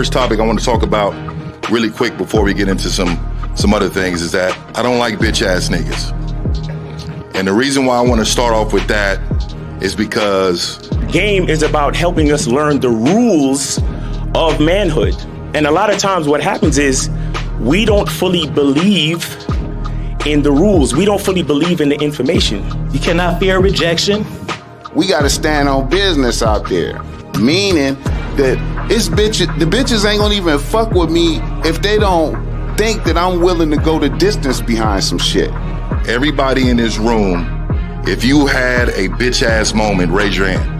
first topic I want to talk about really quick before we get into some other things is that I don't like bitch ass niggas. And the reason why I want to start off with that is because game is about helping us learn the rules of manhood. And a lot of times what happens is we don't fully believe in the rules. We don't fully believe in the information. You cannot fear rejection. We got to stand on business out there, meaning that the bitches ain't gonna even fuck with me if they don't think that I'm willing to go the distance behind some shit. everybody in this room, if you had a bitch ass moment, raise your hand.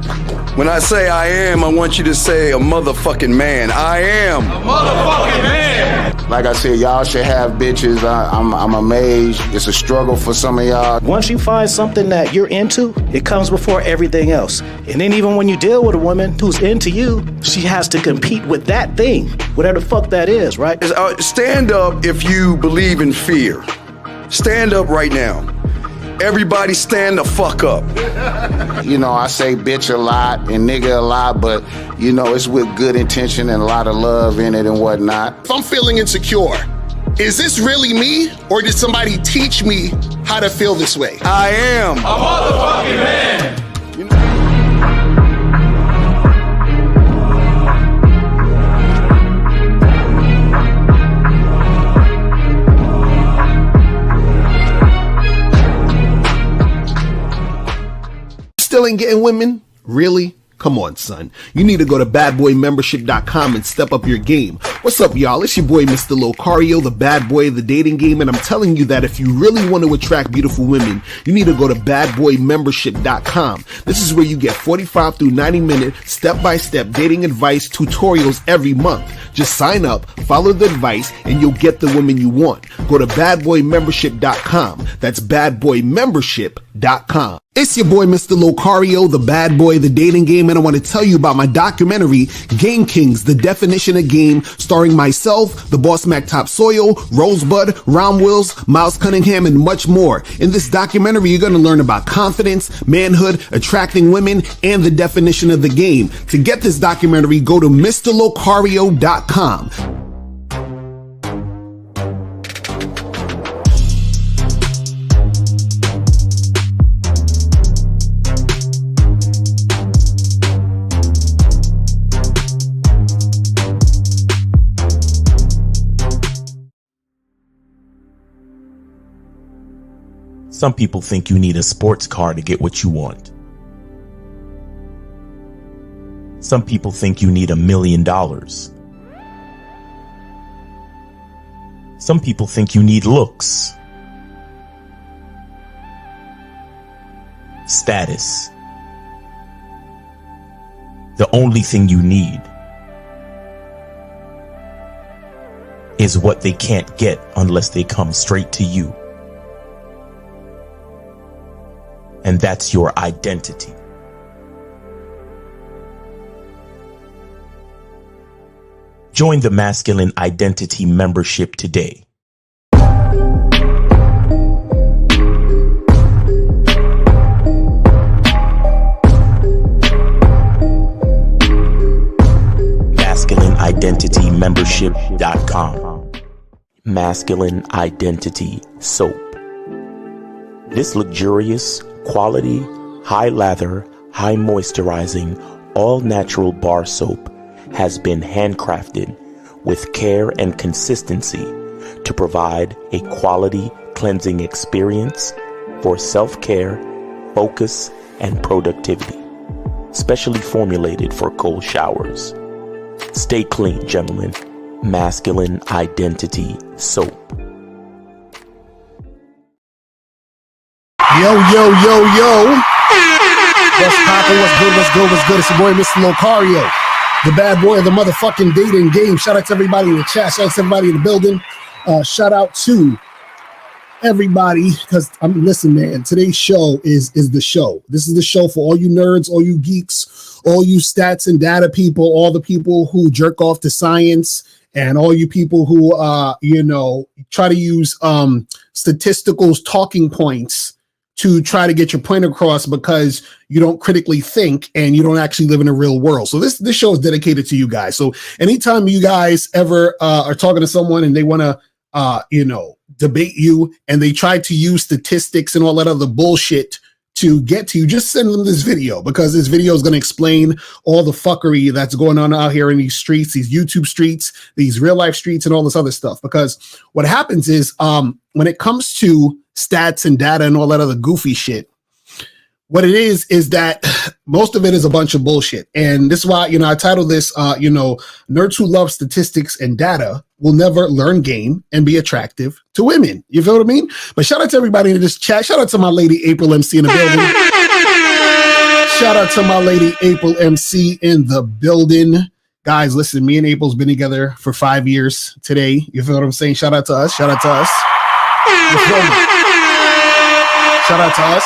When I say I am, I want you to say a motherfucking man. I am a motherfucking man. Like I said, y'all should have bitches. I'm amazed. It's a struggle for some of y'all. Once you find something that you're into, it comes before everything else. And then even when you deal with a woman who's into you, she has to compete with that thing, whatever the fuck that is, right? Stand up if you believe in fear. Stand up right now. Everybody stand the fuck up. You know, I say bitch a lot and nigga a lot, but, you know, it's with good intention and a lot of love in it and whatnot. If I'm feeling insecure, is this really me, or did somebody teach me how to feel this way? I am a motherfucking man. Still ain't getting women? Really? Come on, son. You need to go to badboymembership.com and step up your game. What's up, y'all? It's your boy, Mr. Locario, the bad boy of the dating game, and I'm telling you that if you really want to attract beautiful women, you need to go to badboymembership.com. This is where you get 45 through 90-minute step-by-step dating advice tutorials every month. Just sign up, follow the advice, and you'll get the woman you want. Go to badboymembership.com. That's badboymembership.com. It's your boy, Mr. Locario, the bad boy of the dating game, and I want to tell you about my documentary, Game Kings, The Definition of Game, starring myself, the Boss Mac Top Soil, Rosebud, Ron Wills, Miles Cunningham, and much more. In this documentary, you're going to learn about confidence, manhood, attracting women, and the definition of the game. To get this documentary, go to MrLocario.com. Some people think you need a sports car to get what you want. Some people think you need $1 million. Some people think you need looks, status. The only thing you need is what they can't get unless they come straight to you. And that's your identity. Join the Masculine Identity membership today. MasculineIdentityMembership.com. Masculine Identity Soap. This luxurious, quality, high lather, high moisturizing, all natural bar soap has been handcrafted with care and consistency to provide a quality cleansing experience for self-care, focus, and productivity. Specially formulated for cold showers. Stay clean, gentlemen. Masculine Identity Soap. Yo. What's poppin'? What's good? It's your boy, Mr. Locario, the bad boy of the motherfucking dating game. Shout out to everybody in the chat. Shout out to everybody in the building. Shout out to everybody, because listen, man, today's show is the show. This is the show for all you nerds, all you geeks, all you stats and data people, all the people who jerk off to science, and all you people who try to use statistical talking points to try to get your point across because you don't critically think and you don't actually live in a real world. So this show is dedicated to you guys. So anytime you guys ever are talking to someone and they want to, debate you and they try to use statistics and all that other bullshit to get to you, just send them this video, because this video is going to explain all the fuckery that's going on out here in these streets, these YouTube streets, these real life streets, and all this other stuff. Because what happens is when it comes to stats and data and all that other goofy shit, what it is that most of it is a bunch of bullshit. And this is why, I titled this, nerds who love statistics and data will never learn game and be attractive to women. You feel what I mean? But shout out to everybody in this chat. Shout out to my lady, April MC in the building. Shout out to my lady, April MC in the building. Guys, listen, me and April's been together for 5 years today. You feel what I'm saying? Shout out to us. Shout out to us. You feel me? Shout out to us.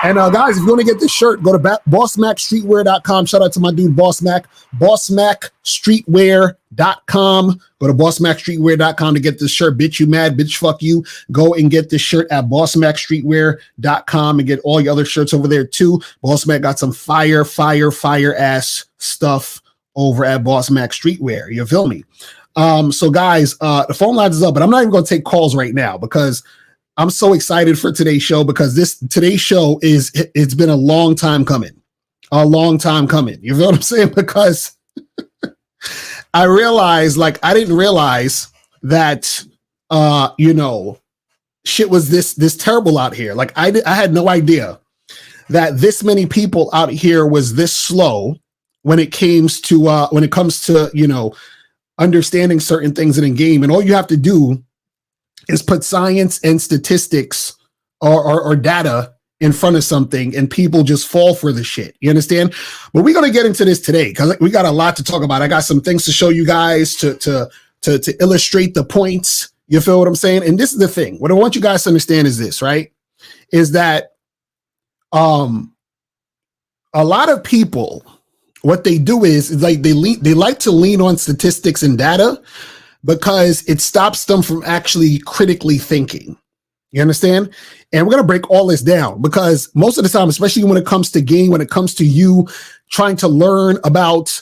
And guys, if you want to get this shirt, go to bossmacstreetwear.com. Shout out to my dude, Boss Mac. bossmacstreetwear.com. Go to bossmacstreetwear.com to get this shirt. Bitch, you mad? Bitch, fuck you. Go and get this shirt at bossmacstreetwear.com and get all your other shirts over there too. Boss Mac got some fire ass stuff over at Boss Mac Streetwear. You feel me? So guys, the phone lines is up, but I'm not even going to take calls right now because I'm so excited for today's show, because today's show it's been a long time coming. You feel what I'm saying? Because I realized, I didn't realize that, shit was this terrible out here. I had no idea that this many people out here was this slow when it comes to, understanding certain things in a game. And all you have to do is put science and statistics or data in front of something and people just fall for the shit. You understand? But we're going to get into this today because we got a lot to talk about. I got some things to show you guys to illustrate the points. You feel what I'm saying? And this is the thing. What I want you guys to understand is this, right? Is that a lot of people, what they do is they like to lean on statistics and data because it stops them from actually critically thinking. You understand? And we're going to break all this down because most of the time, especially when it comes to game, when it comes to you trying to learn about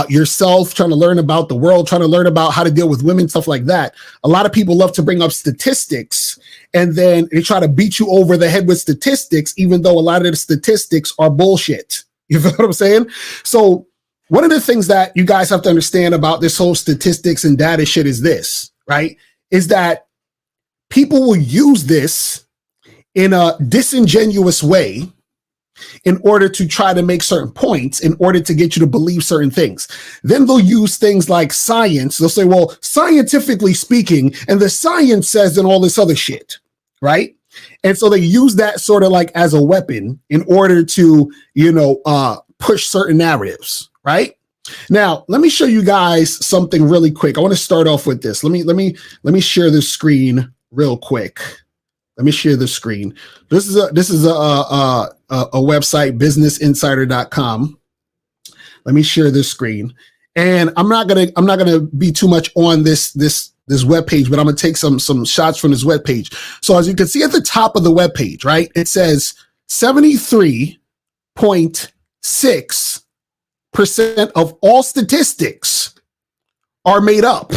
yourself, trying to learn about the world, trying to learn about how to deal with women, stuff like that, a lot of people love to bring up statistics and then they try to beat you over the head with statistics, even though a lot of the statistics are bullshit. You feel what I'm saying? So one of the things that you guys have to understand about this whole statistics and data shit is this, right? Is that people will use this in a disingenuous way in order to try to make certain points, in order to get you to believe certain things. Then they'll use things like science. They'll say, well, scientifically speaking, and the science says and all this other shit, right? And so they use that sort of as a weapon in order to, push certain narratives. Right now, let me show you guys something really quick. I want to start off with this. Let me share this screen real quick. Let me share the screen. This is a website, businessinsider.com. Let me share this screen, and I'm not gonna be too much on this web page, but I'm gonna take some shots from this web page. So as you can see at the top of the web page, right, it says 73.6% of all statistics are made up.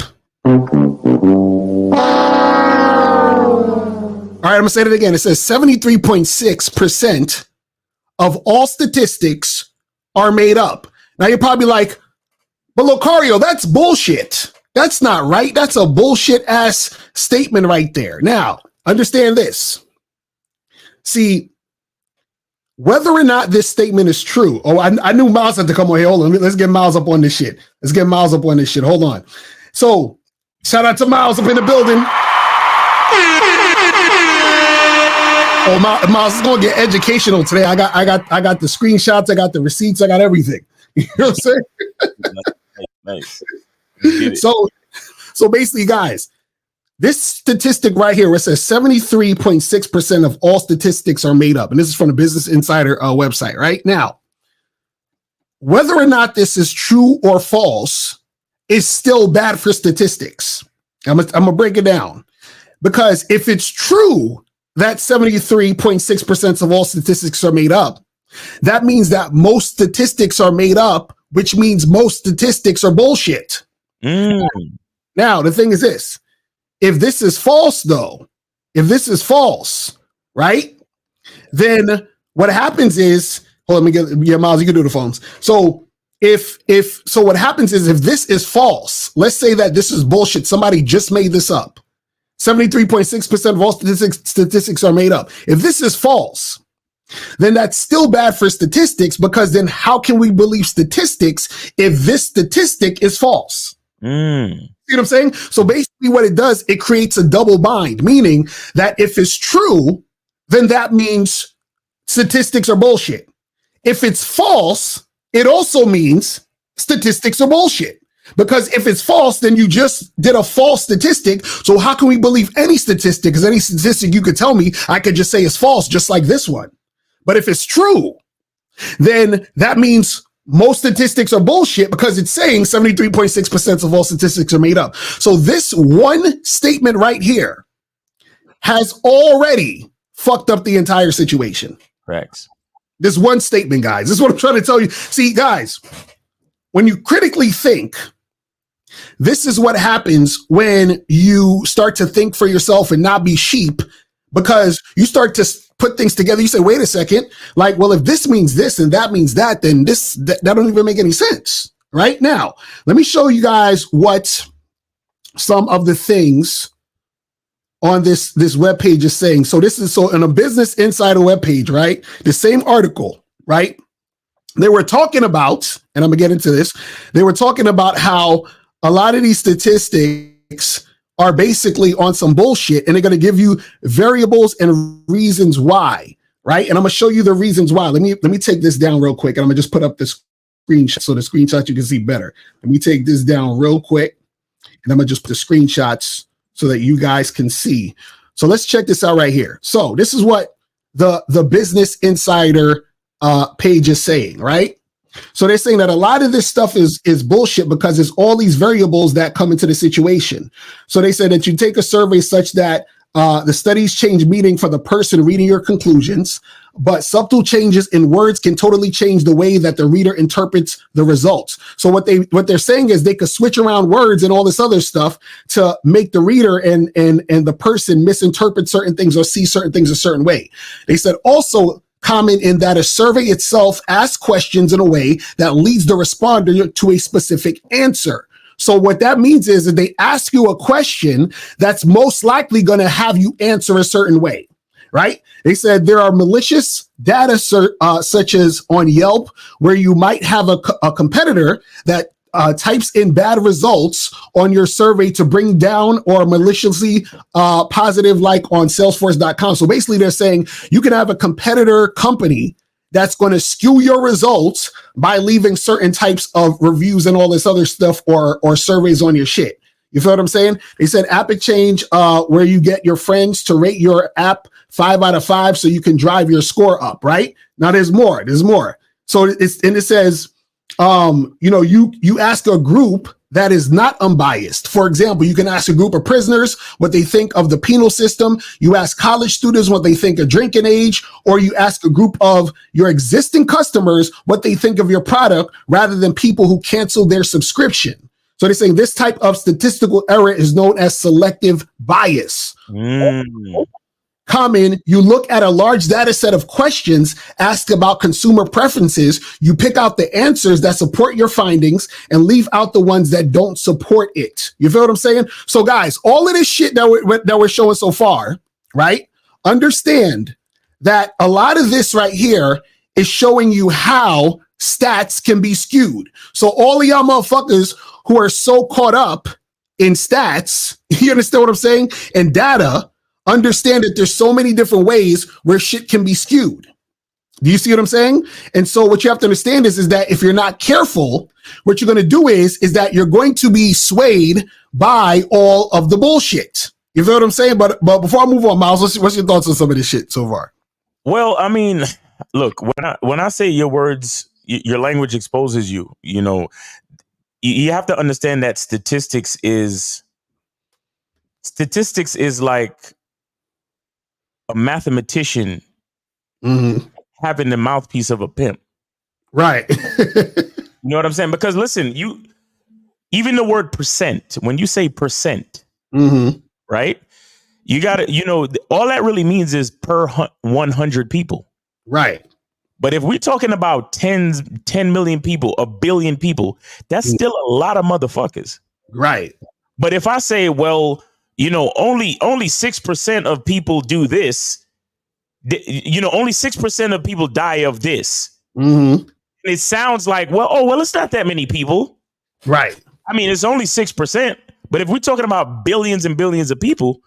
All right, I'm gonna say it again. It says 73.6% of all statistics are made up. Now you're probably like, but Locario, that's bullshit. That's not right. That's a bullshit ass statement right there. Now, understand this. See, whether or not this statement is true. Oh, I knew Miles had to come on here. Hold on. Let's get Miles up on this shit. Hold on. So, shout out to Miles up in the building. Oh, Miles is gonna get educational today. I got the screenshots. I got the receipts. I got everything. You know what I'm saying? Nice. So basically, guys, this statistic right here, where it says 73.6% of all statistics are made up, and this is from the Business Insider website. Right now, whether or not this is true or false is still bad for statistics. I'm gonna break it down, because if it's true that 73.6% of all statistics are made up, that means that most statistics are made up, which means most statistics are bullshit. Now, the thing is this. If this is false, though, right, then what happens is, hold on, let me get, Miles, you can do the phones. So so what happens is if this is false, let's say that this is bullshit, somebody just made this up. 73.6% of all statistics are made up. If this is false, then that's still bad for statistics, because then how can we believe statistics if this statistic is false? See what I'm saying? So basically what it does, it creates a double bind, meaning that if it's true, then that means statistics are bullshit. If it's false, it also means statistics are bullshit. Because if it's false, then you just did a false statistic. So how can we believe any statistic? Because any statistic you could tell me, I could just say is false, just like this one. But if it's true, then that means most statistics are bullshit, because it's saying 73.6% of all statistics are made up. So this one statement right here has already fucked up the entire situation. Correct. This one statement, guys. This is what I'm trying to tell you. See, guys, when you critically think, this is what happens when you start to think for yourself and not be sheep, because you start to put things together. You say, wait a second, like, well, if this means this and that means that, then that don't even make any sense. Right now, let me show you guys what some of the things on this webpage is saying. So this is on a Business Insider webpage, right? The same article, right? They were talking about, and I'm gonna get into this, they were talking about how a lot of these statistics are basically on some bullshit, and they're going to give you variables and reasons why, right? And I'm going to show you the reasons why. Let me take this down real quick, and I'm going to just put up this screenshot, so the screenshot you can see better. Let me take this down real quick, and I'm going to just put the screenshots so that you guys can see. So let's check this out right here. So this is what the Business Insider page is saying, right? So they're saying that a lot of this stuff is bullshit, because there's all these variables that come into the situation. So they said that you take a survey such that the studies change meaning for the person reading your conclusions, but subtle changes in words can totally change the way that the reader interprets the results. So what they're saying is they could switch around words and all this other stuff to make the reader and the person misinterpret certain things or see certain things a certain way. They said also, common in that a survey itself asks questions in a way that leads the responder to a specific answer. So what that means is that they ask you a question that's most likely going to have you answer a certain way, right? They said there are malicious data such as on Yelp, where you might have a competitor that types in bad results on your survey to bring down or maliciously positive, like on Salesforce.com. So basically they're saying you can have a competitor company that's going to skew your results by leaving certain types of reviews and all this other stuff or surveys on your shit. You feel what I'm saying? They said App Exchange, where you get your friends to rate your app 5 out of 5 so you can drive your score up, right? Now there's more. So it says, you ask a group that is not unbiased. For example, you can ask a group of prisoners what they think of the penal system. You ask college students what they think of drinking age, or you ask a group of your existing customers what they think of your product, rather than people who cancel their subscription. So they're saying this type of statistical error is known as selective bias. Common, you look at a large data set of questions asked about consumer preferences, you pick out the answers that support your findings and leave out the ones that don't support it. You feel what I'm saying? So guys, all of this shit that we're showing so far, right? Understand that a lot of this right here is showing you how stats can be skewed. So all of y'all motherfuckers who are so caught up in stats, you understand what I'm saying? And data, understand that there's so many different ways where shit can be skewed. Do you see what I'm saying? And so what you have to understand is that if you're not careful, what you're going to do is that you're going to be swayed by all of the bullshit. You feel what I'm saying? But before I move on, Miles, what's your thoughts on some of this shit so far? Well, I mean, look, when I say your words, your language exposes you, you have to understand that statistics is like a mathematician Mm-hmm. having the mouthpiece of a pimp. Right. You know what I'm saying? Because listen, even the word percent, when you say percent, Mm-hmm. right? You got to, all that really means is per 100 people. Right. But if we're talking about 10 million people, a billion people, that's still a lot of motherfuckers. Right. But if I say, well, only 6% of people do this, only 6% of people die of this. Mm-hmm. It sounds like, it's not that many people. Right. I mean, it's only 6%. But if we're talking about billions and billions of people,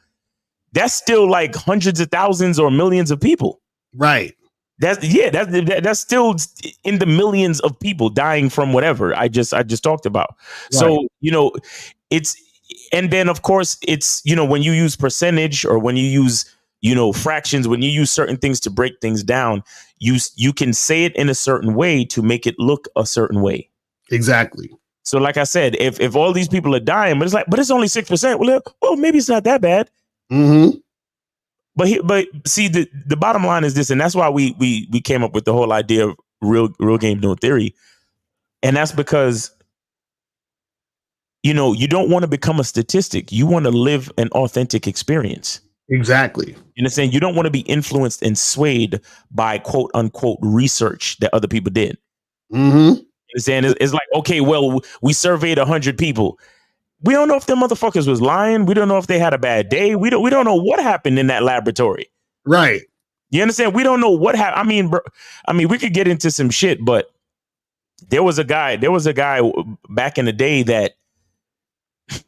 that's still like hundreds of thousands or millions of people. Right. That's still in the millions of people dying from whatever I just talked about. Right. So, it's, and then of course it's, when you use percentage or when you use, fractions, when you use certain things to break things down, you can say it in a certain way to make it look a certain way. Exactly. So like I said, if all these people are dying, but it's only 6%, well, maybe it's not that bad. Mm-hmm. But see, the bottom line is this, and that's why we came up with the whole idea of real game, no theory. And that's because, you don't want to become a statistic. You want to live an authentic experience. Exactly. You understand? You don't want to be influenced and swayed by quote unquote research that other people did. Mm-hmm. You understand? It's like, okay, well, we surveyed 100 people. We don't know if them motherfuckers was lying. We don't know if they had a bad day. We don't know what happened in that laboratory. Right. You understand? We don't know what happened. I mean, we could get into some shit, but there was a guy back in the day that,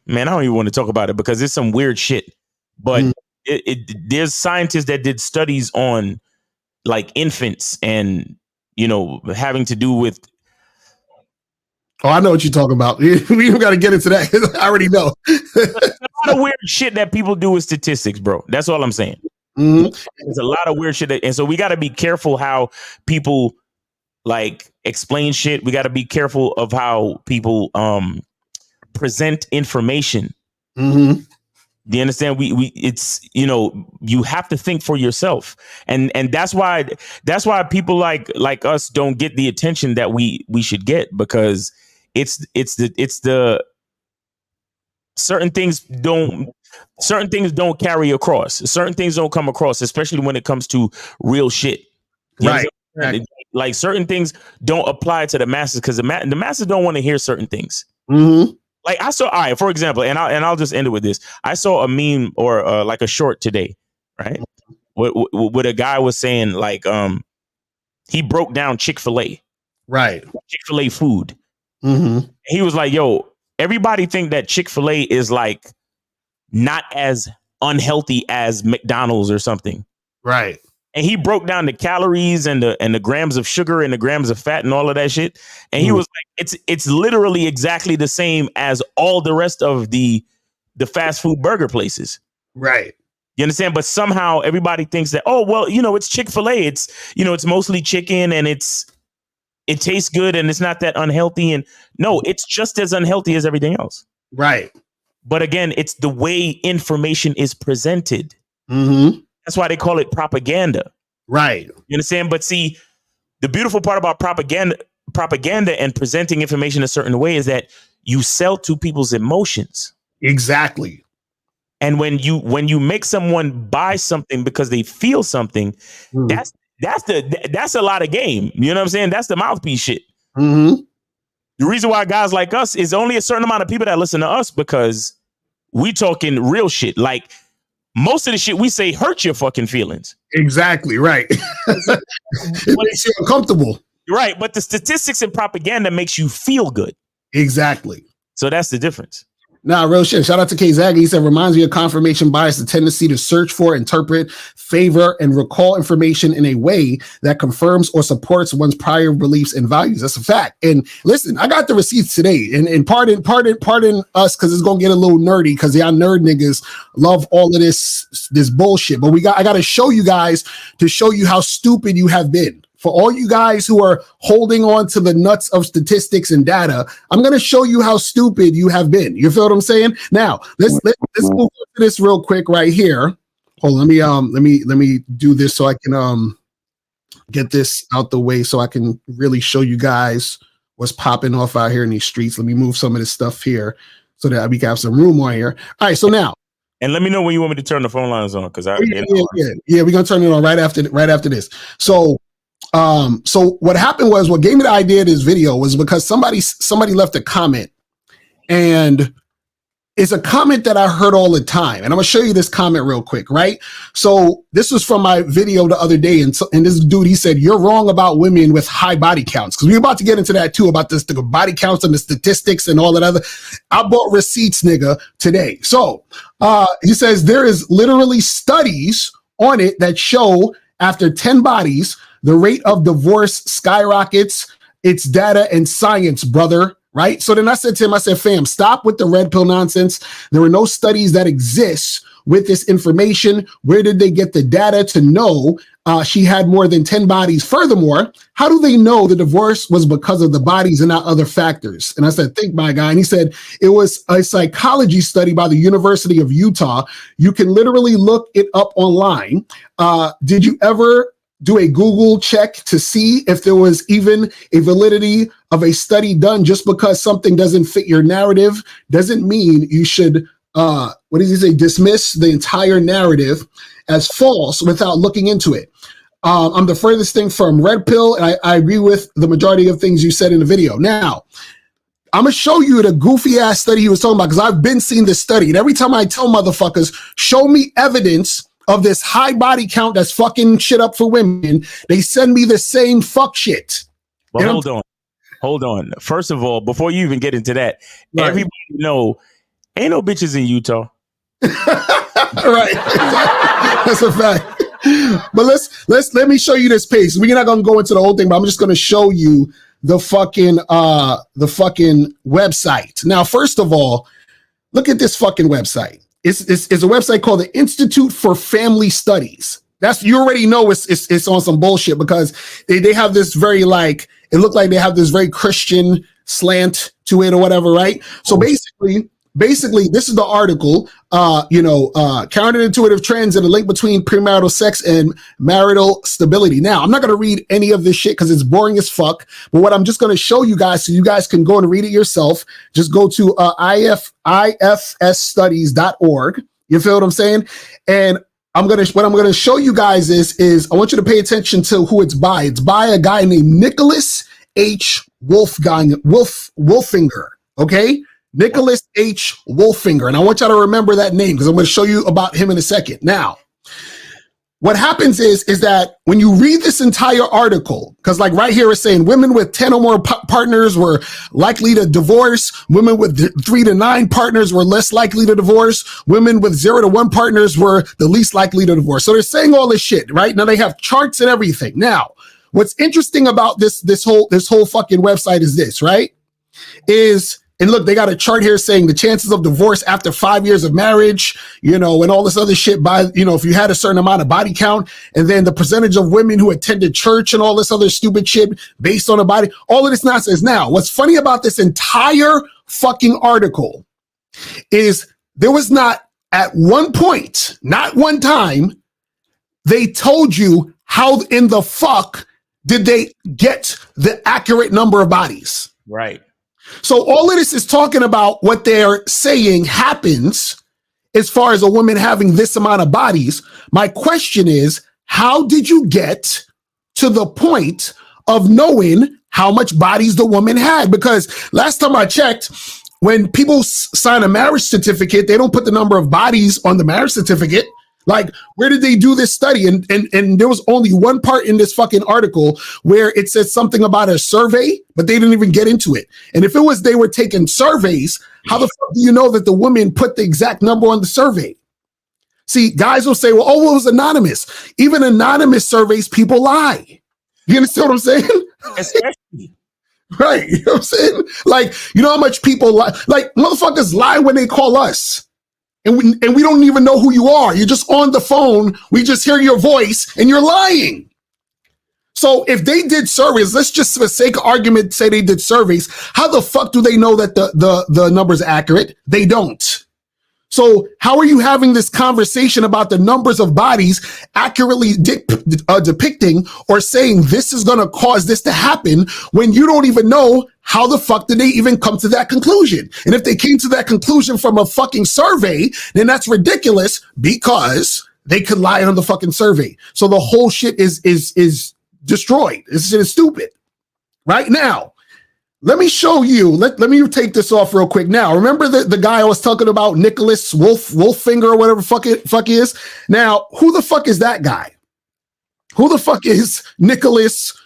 man, I don't even want to talk about it because it's some weird shit. But there's scientists that did studies on like infants and, having to do with. Oh, I know what you're talking about. We don't got to get into that. I already know. There's a lot of weird shit that people do with statistics, bro. That's all I'm saying. Mm-hmm. There's a lot of weird shit. And so we got to be careful how people like explain shit. We got to be careful of how people present information. Mm-hmm. Do you understand? It's, you have to think for yourself. And that's why people like us don't get the attention that we should get, because it's the certain things don't carry across. Certain things don't come across, especially when it comes to real shit. Right. Like certain things don't apply to the masses because the masses don't want to hear certain things. Mm-hmm. Like I saw, all right, for example, and I'll just end it with this. I saw a meme or like a short today, right? What a guy was saying, like, he broke down Chick-fil-A. Right. Chick-fil-A food. Mm-hmm. He was like, yo, everybody think that Chick-fil-A is like not as unhealthy as McDonald's or something. Right. And he broke down the calories and the grams of sugar and the grams of fat and all of that shit. And he was like, it's literally exactly the same as all the rest of the fast food burger places. Right. You understand? But somehow everybody thinks that, oh, well, it's Chick-fil-A. It's, it's mostly chicken and it tastes good and it's not that unhealthy. And no, it's just as unhealthy as everything else. Right. But again, it's the way information is presented. Mm-hmm. That's why they call it propaganda. Right. You understand? But see, the beautiful part about propaganda and presenting information a certain way is that you sell to people's emotions. Exactly. And when you make someone buy something because they feel something, that's a lot of game. You know what I'm saying? That's the mouthpiece shit. Mm-hmm. The reason why guys like us is only a certain amount of people that listen to us, because we talking real shit. Like, most of the shit we say hurt your fucking feelings. Exactly. Right. It makes you uncomfortable. Right. But the statistics and propaganda makes you feel good. Exactly. So that's the difference. Nah, real shit. Shout out to K Zaggy. He said, reminds me of confirmation bias, the tendency to search for, interpret, favor, and recall information in a way that confirms or supports one's prior beliefs and values. That's a fact. And listen, I got the receipts today, and pardon us, because it's gonna get a little nerdy, because y'all nerd niggas love all of this bullshit. But I got to show you guys, to show you how stupid you have been. For all you guys who are holding on to the nuts of statistics and data, I'm going to show you how stupid you have been. You feel what I'm saying? Now, let's move on to this real quick right here. Hold on, let me do this so I can get this out the way so I can really show you guys what's popping off out here in these streets. Let me move some of this stuff here so that we can have some room on here. All right, so now. And let me know when you want me to turn the phone lines on, because we're gonna turn it on right after this. So what happened was, what gave me the idea of this video was because somebody left a comment, and it's a comment that I heard all the time, and I'm gonna show you this comment real quick, right? So this was from my video the other day, and this dude, he said, "You're wrong about women with high body counts," because we're about to get into that too, about this, the body counts and the statistics and all that other. I bought receipts, nigga, today. So he says there is literally studies on it that show after 10 bodies, the rate of divorce skyrockets. It's data and science, brother. Right? So then I said to him, I said, fam, stop with the red pill nonsense. There are no studies that exist with this information. Where did they get the data to know she had more than 10 bodies? Furthermore, how do they know the divorce was because of the bodies and not other factors? And I said, think, my guy. And he said, it was a psychology study by the University of Utah. You can literally look it up online. Did you ever do a Google check to see if there was even a validity of a study done? Just because something doesn't fit your narrative doesn't mean you should, what does he say, dismiss the entire narrative as false without looking into it. I'm the furthest thing from red pill, and I agree with the majority of things you said in the video. Now, I'm going to show you the goofy ass study he was talking about, because I've been seeing this study, and every time I tell motherfuckers, show me evidence of this high body count that's fucking shit up for women, they send me the same fuck shit. Well, hold on. First of all, before you even get into that, right, everybody know ain't no bitches in Utah. Right. That's a fact. But let me show you this page. We're not gonna go into the whole thing, but I'm just gonna show you the fucking website. Now, first of all, look at this fucking website. It's a website called the Institute for Family Studies. That's, you already know it's on some bullshit, because they have this very, like, it looked like they have this very Christian slant to it or whatever, right? So basically, this is the article, counterintuitive trends and the link between premarital sex and marital stability. Now, I'm not going to read any of this shit because it's boring as fuck. But what I'm just going to show you guys, so you guys can go and read it yourself, just go to ifsstudies.org. You feel what I'm saying? And what I'm going to show you guys is I want you to pay attention to who it's by. It's by a guy named Nicholas H. Wolfinger. Okay? Nicholas H. Wolfinger. And I want y'all to remember that name, because I'm going to show you about him in a second. Now, what happens is that when you read this entire article, because like right here it's saying women with 10 or more partners were likely to divorce. Women with 3 to 9 partners were less likely to divorce. Women with 0 to 1 partners were the least likely to divorce. So they're saying all this shit, right? Now they have charts and everything. Now, what's interesting about this whole fucking website is this, right? And look, they got a chart here saying the chances of divorce after 5 years of marriage, and all this other shit by, if you had a certain amount of body count, and then the percentage of women who attended church and all this other stupid shit based on a body, all of this nonsense. Now, what's funny about this entire fucking article is there was not at one point, not one time, they told you how in the fuck did they get the accurate number of bodies. Right. So all of this is talking about what they're saying happens as far as a woman having this amount of bodies. My question is, how did you get to the point of knowing how much bodies the woman had? Because last time I checked, when people sign a marriage certificate, they don't put the number of bodies on the marriage certificate. Like, where did they do this study? And there was only one part in this fucking article where it said something about a survey, but they didn't even get into it. And if it was they were taking surveys, how the fuck do you know that the women put the exact number on the survey? See, guys will say, well, it was anonymous. Even anonymous surveys, people lie. You understand what I'm saying? Especially. Right. You know what I'm saying? Like, you know how much people lie? Like, motherfuckers lie when they call us. And we don't even know who you are. You're just on the phone. We just hear your voice and you're lying. So if they did surveys, let's just for sake of argument say they did surveys, how the fuck do they know that the number's accurate? They don't. So how are you having this conversation about the numbers of bodies accurately depicting or saying this is going to cause this to happen when you don't even know how the fuck did they even come to that conclusion? And if they came to that conclusion from a fucking survey, then that's ridiculous because they could lie on the fucking survey. So the whole shit is destroyed. This shit is stupid. Right now, let me show you. Let me take this off real quick. Now, remember the guy I was talking about, Nicholas Wolffinger or whatever fuck he is? Now, who the fuck is that guy? Who the fuck is Nicholas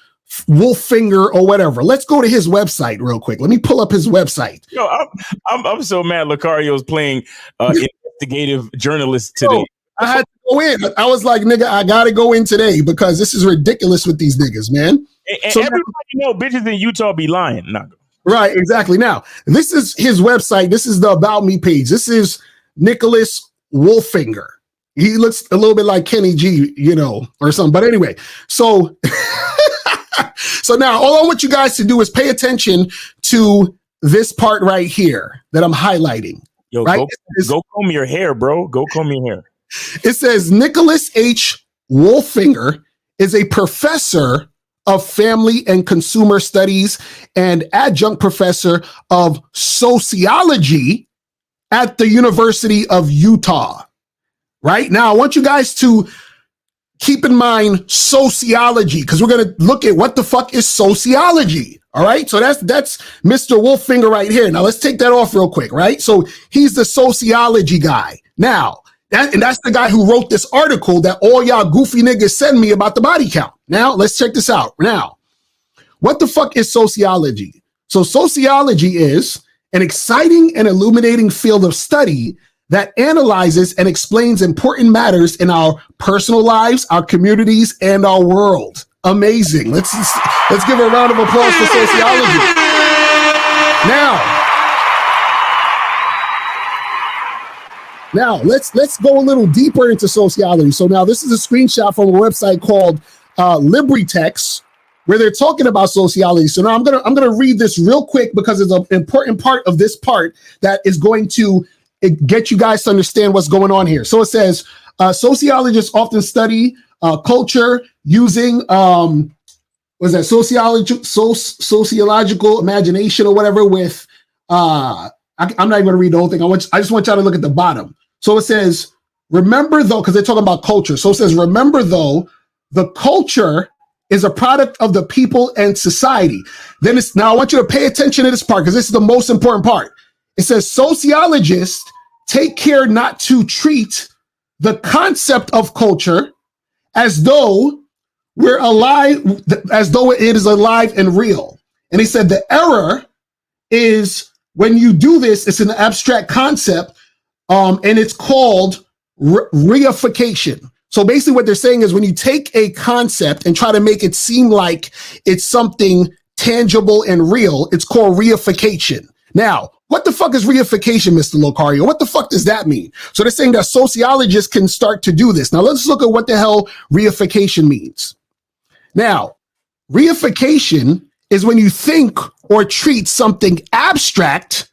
Wolffinger or whatever? Let's go to his website real quick. Let me pull up his website. Yo, I'm so mad Lucario's playing investigative journalist today. I had to go in. I was like, nigga, I gotta go in today because this is ridiculous with these niggas, man. And so everybody know bitches in Utah be lying. Right, exactly. Now, this is his website. This is the About Me page. This is Nicholas Wolffinger. He looks a little bit like Kenny G, or something. But anyway, so so now all I want you guys to do is pay attention to this part right here that I'm highlighting. Yo, right? Go comb your hair, bro. Go comb your hair. It says Nicholas H. Wolffinger is a professor of family and consumer studies and adjunct professor of sociology at the University of Utah. Right now, I want you guys to keep in mind sociology because we're going to look at what the fuck is sociology. All right. So that's Mr. Wolffinger right here. Now let's take that off real quick. Right. So he's the sociology guy. Now, that's the guy who wrote this article that all y'all goofy niggas send me about the body count. Now, let's check this out. Now, what the fuck is sociology? So sociology is an exciting and illuminating field of study that analyzes and explains important matters in our personal lives, our communities, and our world. Amazing. Let's give a round of applause for sociology. Now, let's go a little deeper into sociology. So now this is a screenshot from a website called LibriText, where they're talking about sociology. So now I'm gonna read this real quick because it's an important part of this part that is going to get you guys to understand what's going on here. So it says sociologists often study culture using sociological imagination or whatever with I'm not even going to read the whole thing. I just want y'all to look at the bottom. So it says, remember though, because they're talking about culture. So it says, remember though, the culture is a product of the people and society. Now I want you to pay attention to this part because this is the most important part. It says sociologists take care not to treat the concept of culture as though we're alive, as though it is alive and real. And he said the error is when you do this, it's an abstract concept, and it's called reification. So basically what they're saying is when you take a concept and try to make it seem like it's something tangible and real, it's called reification. Now, what the fuck is reification, Mr. Locario? What the fuck does that mean? So they're saying that sociologists can start to do this. Now let's look at what the hell reification means. Now, reification is when you think or treat something abstract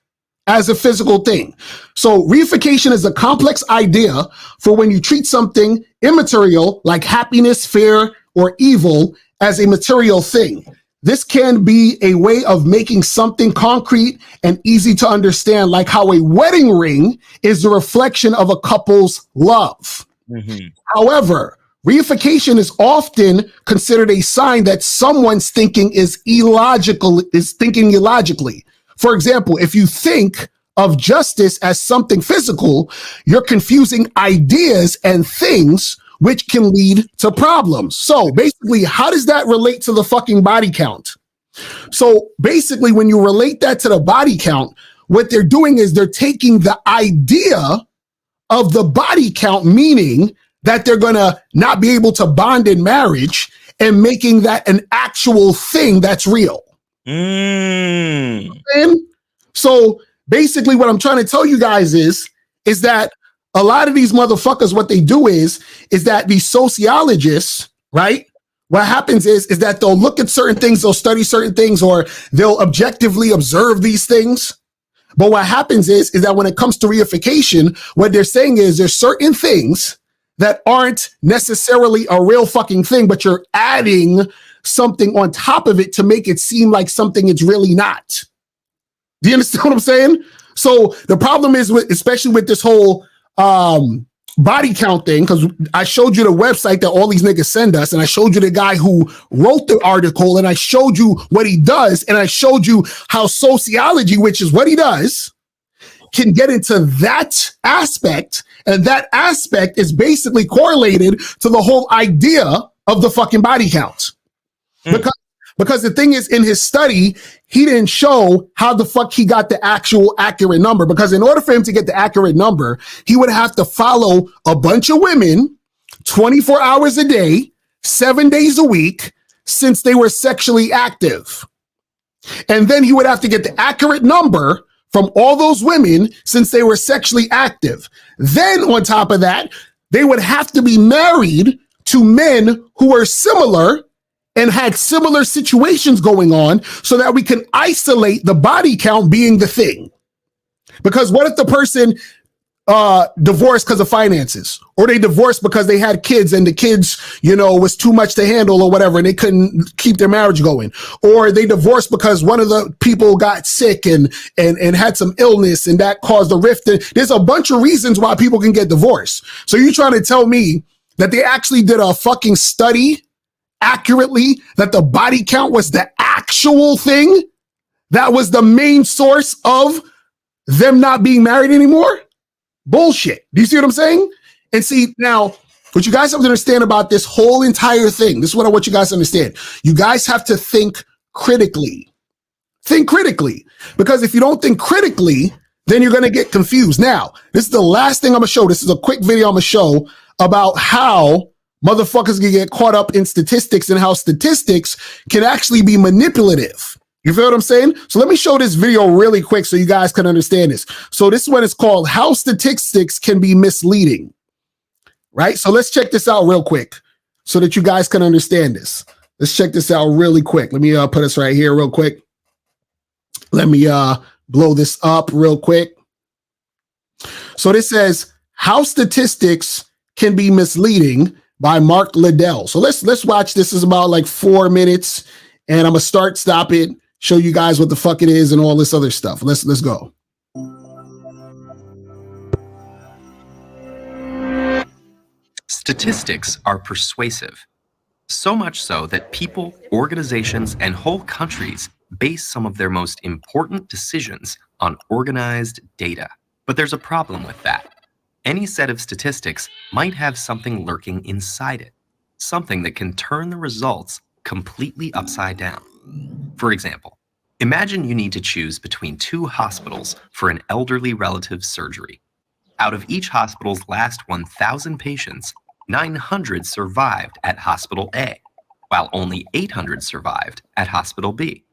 as a physical thing. So reification is a complex idea for when you treat something immaterial like happiness, fear, or evil as a material thing. This can be a way of making something concrete and easy to understand, like how a wedding ring is the reflection of a couple's love. Mm-hmm. However, reification is often considered a sign that someone's thinking is thinking illogically. For example, if you think of justice as something physical, you're confusing ideas and things, which can lead to problems. So basically, how does that relate to the fucking body count? So basically, when you relate that to the body count, what they're doing is they're taking the idea of the body count, meaning that they're going to not be able to bond in marriage, and making that an actual thing that's real. And so basically what I'm trying to tell you guys is that a lot of these motherfuckers, what they do is that these sociologists, right? What happens is that they'll look at certain things, they'll study certain things, or they'll objectively observe these things, But what happens is that when it comes to reification, what they're saying is there's certain things that aren't necessarily a real fucking thing, but you're adding something on top of it to make it seem like something it's really not. Do you understand what I'm saying? So the problem is, especially with this whole body count thing, because I showed you the website that all these niggas send us, and I showed you the guy who wrote the article, and I showed you what he does, and I showed you how sociology, which is what he does, can get into that aspect, and that aspect is basically correlated to the whole idea of the fucking body count. Because the thing is, in his study, he didn't show how the fuck he got the actual accurate number. Because in order for him to get the accurate number, he would have to follow a bunch of women 24 hours a day, 7 days a week, since they were sexually active. And then he would have to get the accurate number from all those women since they were sexually active. Then on top of that, they would have to be married to men who were similar and had similar situations going on so that we can isolate the body count being the thing. Because what if the person divorced because of finances, or they divorced because they had kids and the kids, was too much to handle or whatever, and they couldn't keep their marriage going, or they divorced because one of the people got sick and had some illness and that caused a rift. There's a bunch of reasons why people can get divorced. So you're trying to tell me that they actually did a fucking study accurately that the body count was the actual thing that was the main source of them not being married anymore? Bullshit. Do you see what I'm saying? And see, now, what you guys have to understand about this whole entire thing, this is what I want you guys to understand. You guys have to think critically. Think critically. Because if you don't think critically, then you're going to get confused. Now, this is the last thing I'm going to show. This is a quick video I'm going to show about how motherfuckers can get caught up in statistics and how statistics can actually be manipulative. You feel what I'm saying? So let me show this video really quick so you guys can understand this. So this one is called How Statistics Can Be Misleading. Right? So let's check this out real quick so that you guys can understand this. Let's check this out really quick. Let me put us right here real quick. Let me blow this up real quick. So this says How Statistics Can Be Misleading by Mark Liddell. So let's watch. This is about like 4 minutes, and I'm gonna stop it, show you guys what the fuck it is and all this other stuff. Let's go. Statistics are persuasive, so much so that people, organizations, and whole countries base some of their most important decisions on organized data. But there's a problem with that. Any set of statistics might have something lurking inside it, something that can turn the results completely upside down. For example, imagine you need to choose between 2 hospitals for an elderly relative's surgery. Out of each hospital's last 1,000 patients, 900 survived at Hospital A, while only 800 survived at Hospital B.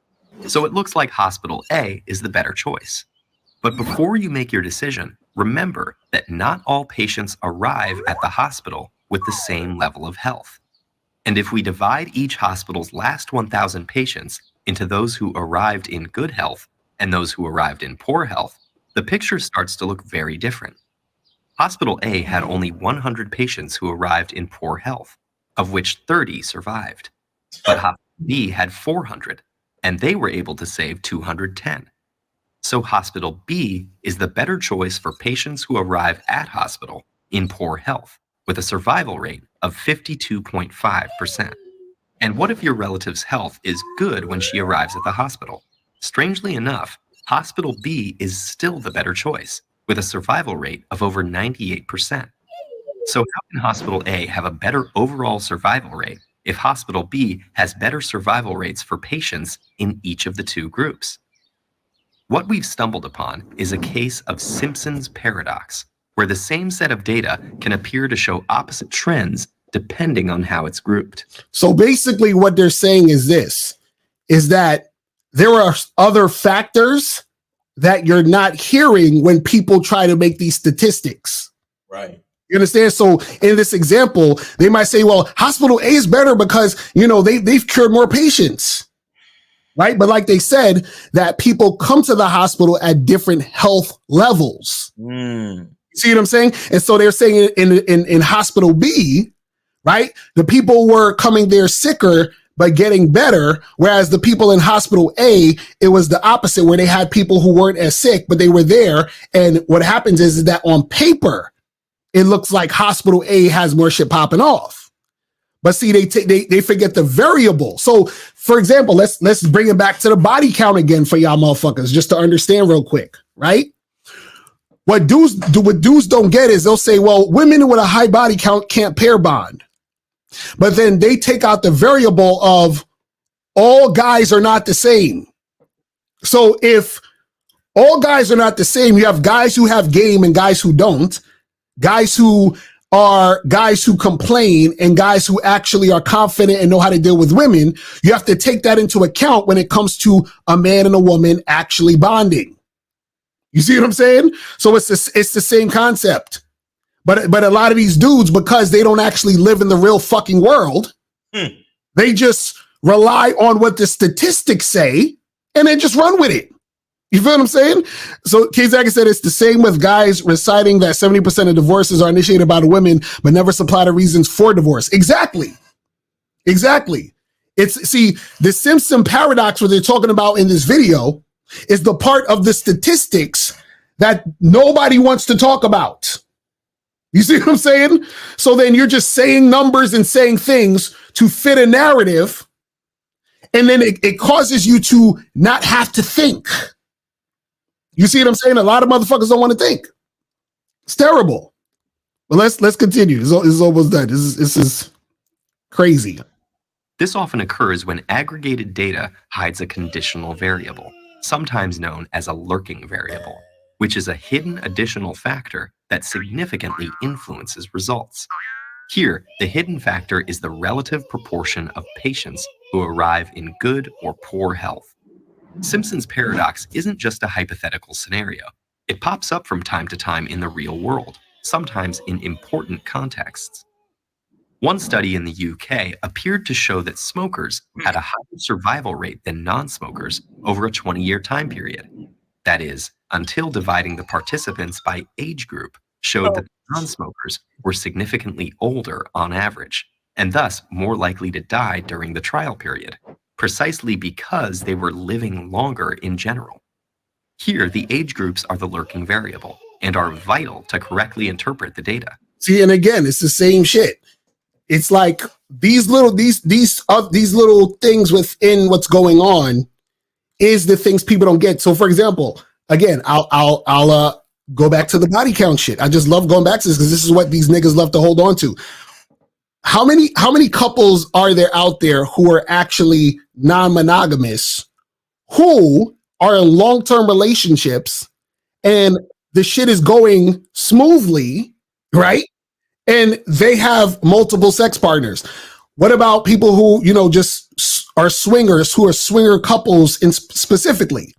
So it looks like Hospital A is the better choice. But before you make your decision, remember that not all patients arrive at the hospital with the same level of health. And if we divide each hospital's last 1,000 patients into those who arrived in good health and those who arrived in poor health, the picture starts to look very different. Hospital A had only 100 patients who arrived in poor health, of which 30 survived. But Hospital B had 400, and they were able to save 210. So Hospital B is the better choice for patients who arrive at hospital in poor health, with a survival rate of 52.5%. And what if your relative's health is good when she arrives at the hospital? Strangely enough, Hospital B is still the better choice, with a survival rate of over 98%. So how can Hospital A have a better overall survival rate if Hospital B has better survival rates for patients in each of the 2 groups? What we've stumbled upon is a case of Simpson's paradox, where the same set of data can appear to show opposite trends depending on how it's grouped. So basically what they're saying is this, is that there are other factors that you're not hearing when people try to make these statistics. Right. You understand? So in this example, they might say, well, Hospital A is better because, they've cured more patients. right? But like they said, that people come to the hospital at different health levels. See what I'm saying? And so they're saying in hospital B, right? The people were coming there sicker, but getting better. Whereas the people in hospital A, it was the opposite, where they had people who weren't as sick, but they were there. And what happens is that on paper, it looks like hospital A has more shit popping off. But see, they forget the variable. So, for example, let's bring it back to the body count again for y'all motherfuckers, just to understand real quick, right? What dudes don't get is they'll say, well, women with a high body count can't pair bond. But then they take out the variable of all guys are not the same. So if all guys are not the same, you have guys who have game and guys who don't, guys who complain and guys who actually are confident and know how to deal with women. You have to take that into account when it comes to a man and a woman actually bonding. You see what I'm saying? So it's the same concept. But a lot of these dudes, because they don't actually live in the real fucking world, they just rely on what the statistics say and then just run with it. You feel what I'm saying? So Kazak said it's the same with guys reciting that 70% of divorces are initiated by the women, but never supply the reasons for divorce. Exactly. See, the Simpson paradox, what they're talking about in this video, is the part of the statistics that nobody wants to talk about. You see what I'm saying? So then you're just saying numbers and saying things to fit a narrative, and then it causes you to not have to think. You see what I'm saying? A lot of motherfuckers don't want to think. It's terrible. But let's continue. This is almost done. This is crazy. This often occurs when aggregated data hides a conditional variable, sometimes known as a lurking variable, which is a hidden additional factor that significantly influences results. Here, the hidden factor is the relative proportion of patients who arrive in good or poor health. Simpson's paradox isn't just a hypothetical scenario. It pops up from time to time in the real world, sometimes in important contexts. One study in the UK appeared to show that smokers had a higher survival rate than non-smokers over a 20-year time period. That is, until dividing the participants by age group showed that non-smokers were significantly older on average, and thus more likely to die during the trial period, precisely because they were living longer in general. Here, the age groups are the lurking variable and are vital to correctly interpret the data. See, and again, it's the same shit. It's like these little things within what's going on is the things people don't get. So, for example, again, I'll go back to the body count shit. I just love going back to this because this is what these niggas love to hold on to. How many couples are there out there who are actually non-monogamous, who are in long-term relationships and the shit is going smoothly, right? And they have multiple sex partners. What about people who, just are swingers, who are swinger couples specifically?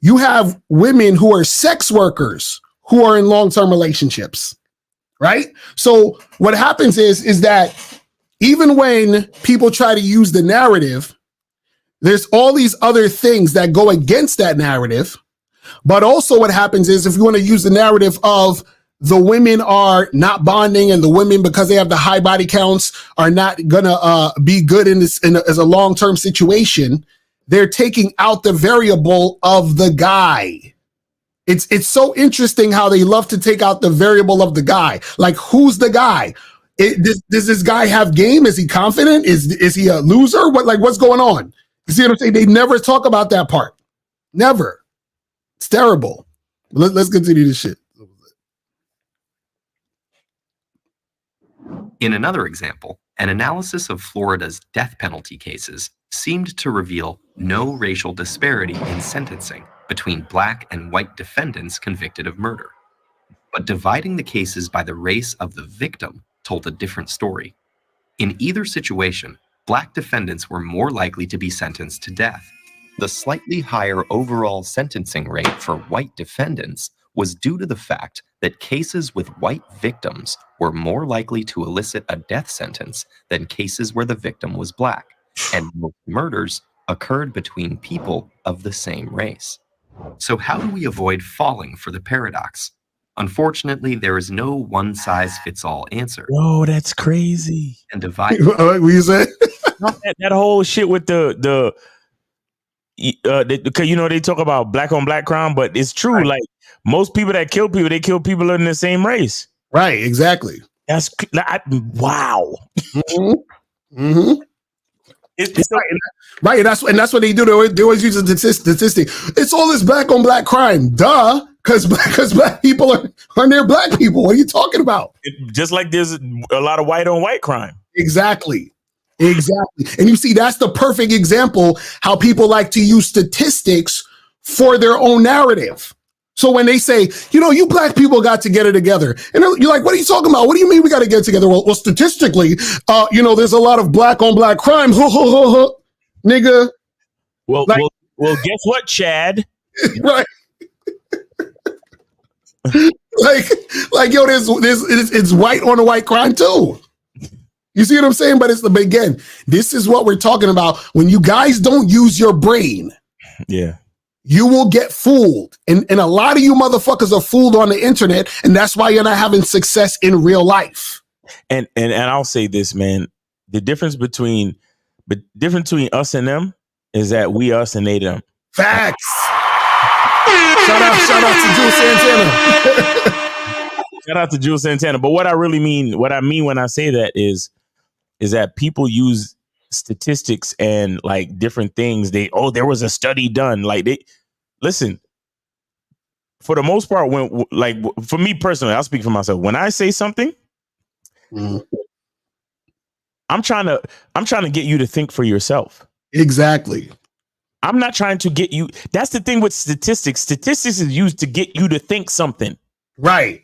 You have women who are sex workers who are in long-term relationships, right? So what happens is that even when people try to use the narrative, there's all these other things that go against that narrative. But also what happens is if you want to use the narrative of the women are not bonding and the women, because they have the high body counts, are not gonna be good in this as a long-term situation, they're taking out the variable of the guy. It's so interesting how they love to take out the variable of the guy. Like, who's the guy? Does this guy have game? Is he confident? Is he a loser? What's going on? You see what I'm saying? They never talk about that part. Never. It's terrible. Let's continue this shit. In another example, an analysis of Florida's death penalty cases seemed to reveal no racial disparity in sentencing between black and white defendants convicted of murder. But dividing the cases by the race of the victim told a different story. In either situation, black defendants were more likely to be sentenced to death. The slightly higher overall sentencing rate for white defendants was due to the fact that cases with white victims were more likely to elicit a death sentence than cases where the victim was black, and most murders occurred between people of the same race. So how do we avoid falling for the paradox? Unfortunately, there is no one-size-fits-all answer. Whoa, that's crazy. And divide. What you say? that whole shit with because they talk about black on black crime, but it's true. Right. Like most people that kill people, they kill people in the same race. Right, exactly. That's wow. Mm-hmm. Mm-hmm. It's so, Right, and that's what they do. They always use a statistic. It's all this black on black crime. Duh, because black people are near black people. What are you talking about? just like there's a lot of white on white crime. Exactly. And you see, that's the perfect example how people like to use statistics for their own narrative. So when they say, you black people got to get it together, and you're like, what are you talking about? What do you mean we got to get together? Well, statistically, there's a lot of black on black crime. Nigga. Well, guess what, Chad? Right. It's white on a white crime too. You see what I'm saying? But again, this is what we're talking about. When you guys don't use your brain, yeah, you will get fooled. And a lot of you motherfuckers are fooled on the internet, and that's why you're not having success in real life. And I'll say this, man. The difference between us and them is that we us and they them. Facts. Shout out to Jules Santana. Shout out to Jules Santana. But what I mean when I say that is that people use statistics and like different things. There was a study done. Like listen, for the most part, for me personally, I'll speak for myself. When I say something, I'm trying to get you to think for yourself. Exactly. I'm not trying to get you. That's the thing with statistics. Statistics is used to get you to think something. Right.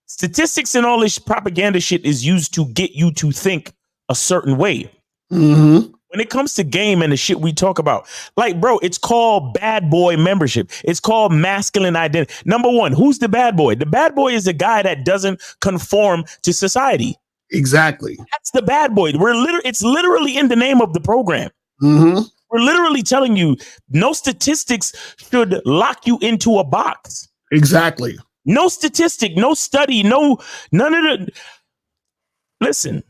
Statistics and all this propaganda shit is used to get you to think a certain way. Mm-hmm. When it comes to game and the shit we talk about, like, bro, it's called bad boy membership. It's called masculine identity. Number one, who's the bad boy? The bad boy is the guy that doesn't conform to society. Exactly. That's the bad boy. It's literally in the name of the program. Mm-hmm. We're literally telling you no statistics should lock you into a box. Exactly. No statistic, no study, none of the. Listen,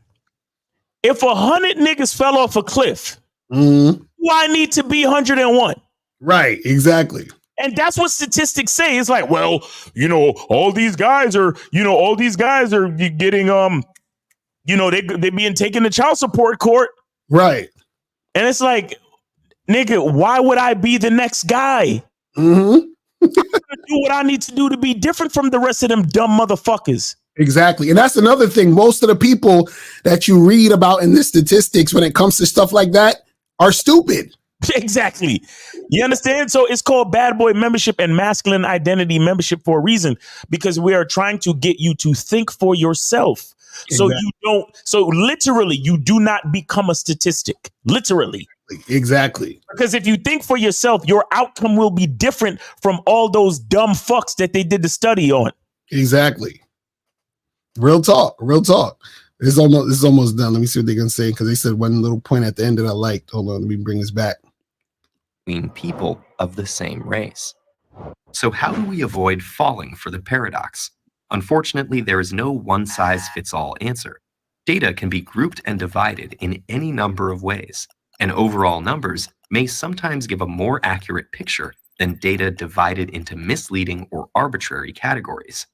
if 100 niggas fell off a cliff, do I need to be 101? Right, exactly. And that's what statistics say. It's like, well, all these guys are getting, they're being taken to child support court. Right. And it's like, nigga, why would I be the next guy? Mm-hmm. Do what I need to do to be different from the rest of them dumb motherfuckers. Exactly. And that's another thing. Most of the people that you read about in the statistics when it comes to stuff like that are stupid. Exactly. You understand? So it's called bad boy membership and masculine identity membership for a reason, because we are trying to get you to think for yourself. Exactly. So literally you do not become a statistic. Literally. Exactly. Because if you think for yourself, your outcome will be different from all those dumb fucks that they did the study on. Exactly. Real talk. Real talk. This is almost done. Let me see what they're going to say, because they said one little point at the end that I liked. Hold on. Let me bring this back. Between people of the same race. So how do we avoid falling for the paradox? Unfortunately, there is no one-size-fits-all answer. Data can be grouped and divided in any number of ways, and overall numbers may sometimes give a more accurate picture than data divided into misleading or arbitrary categories.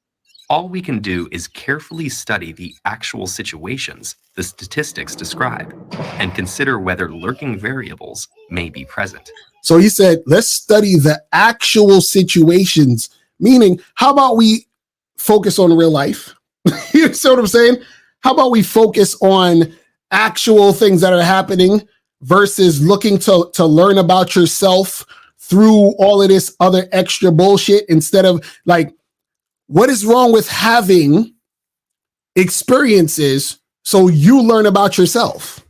All we can do is carefully study the actual situations the statistics describe and consider whether lurking variables may be present. So he said, let's study the actual situations, meaning how about we focus on real life? You see what I'm saying? How about we focus on actual things that are happening versus looking to learn about yourself through all of this other extra bullshit, instead of like, what is wrong with having experiences so you learn about yourself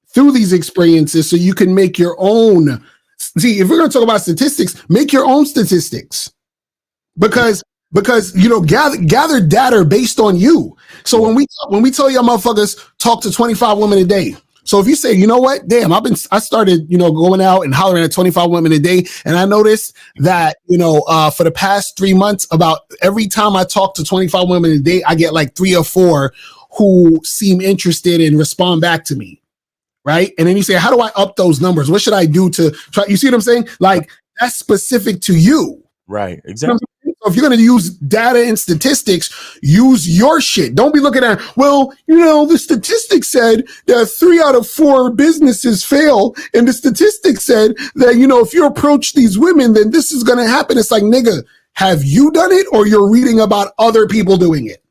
through these experiences so you can make your own. See, if we're going to talk about statistics, make your own statistics, because gather data based on you. So when we tell y'all motherfuckers talk to 25 women a day, So if you say, you know what, damn, I started, going out and hollering at 25 women a day. And I noticed that, for the past 3 months, about every time I talk to 25 women a day, I get like 3 or 4 who seem interested and respond back to me. Right. And then you say, how do I up those numbers? What should I do to try? You see what I'm saying? Like, that's specific to you. Right. Exactly. So if you're going to use data and statistics, use your shit. Don't be looking at, well, the statistics said that 3 out of 4 businesses fail. And the statistics said that, if you approach these women, then this is going to happen. It's like, nigga, have you done it or you're reading about other people doing it?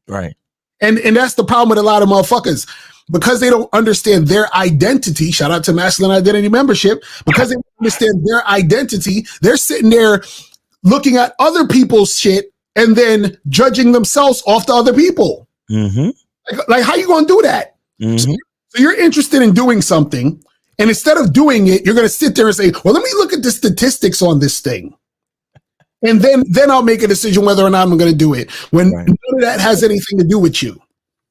Right. And that's the problem with a lot of motherfuckers. Because they don't understand their identity, shout out to Masculine Identity Membership, because they don't understand their identity, they're sitting there looking at other people's shit and then judging themselves off to other people. Mm-hmm. Like how you going to do that? Mm-hmm. So you're interested in doing something, and instead of doing it, you're going to sit there and say, well, let me look at the statistics on this thing. And then I'll make a decision whether or not I'm going to do it, when none of that has anything to do with you.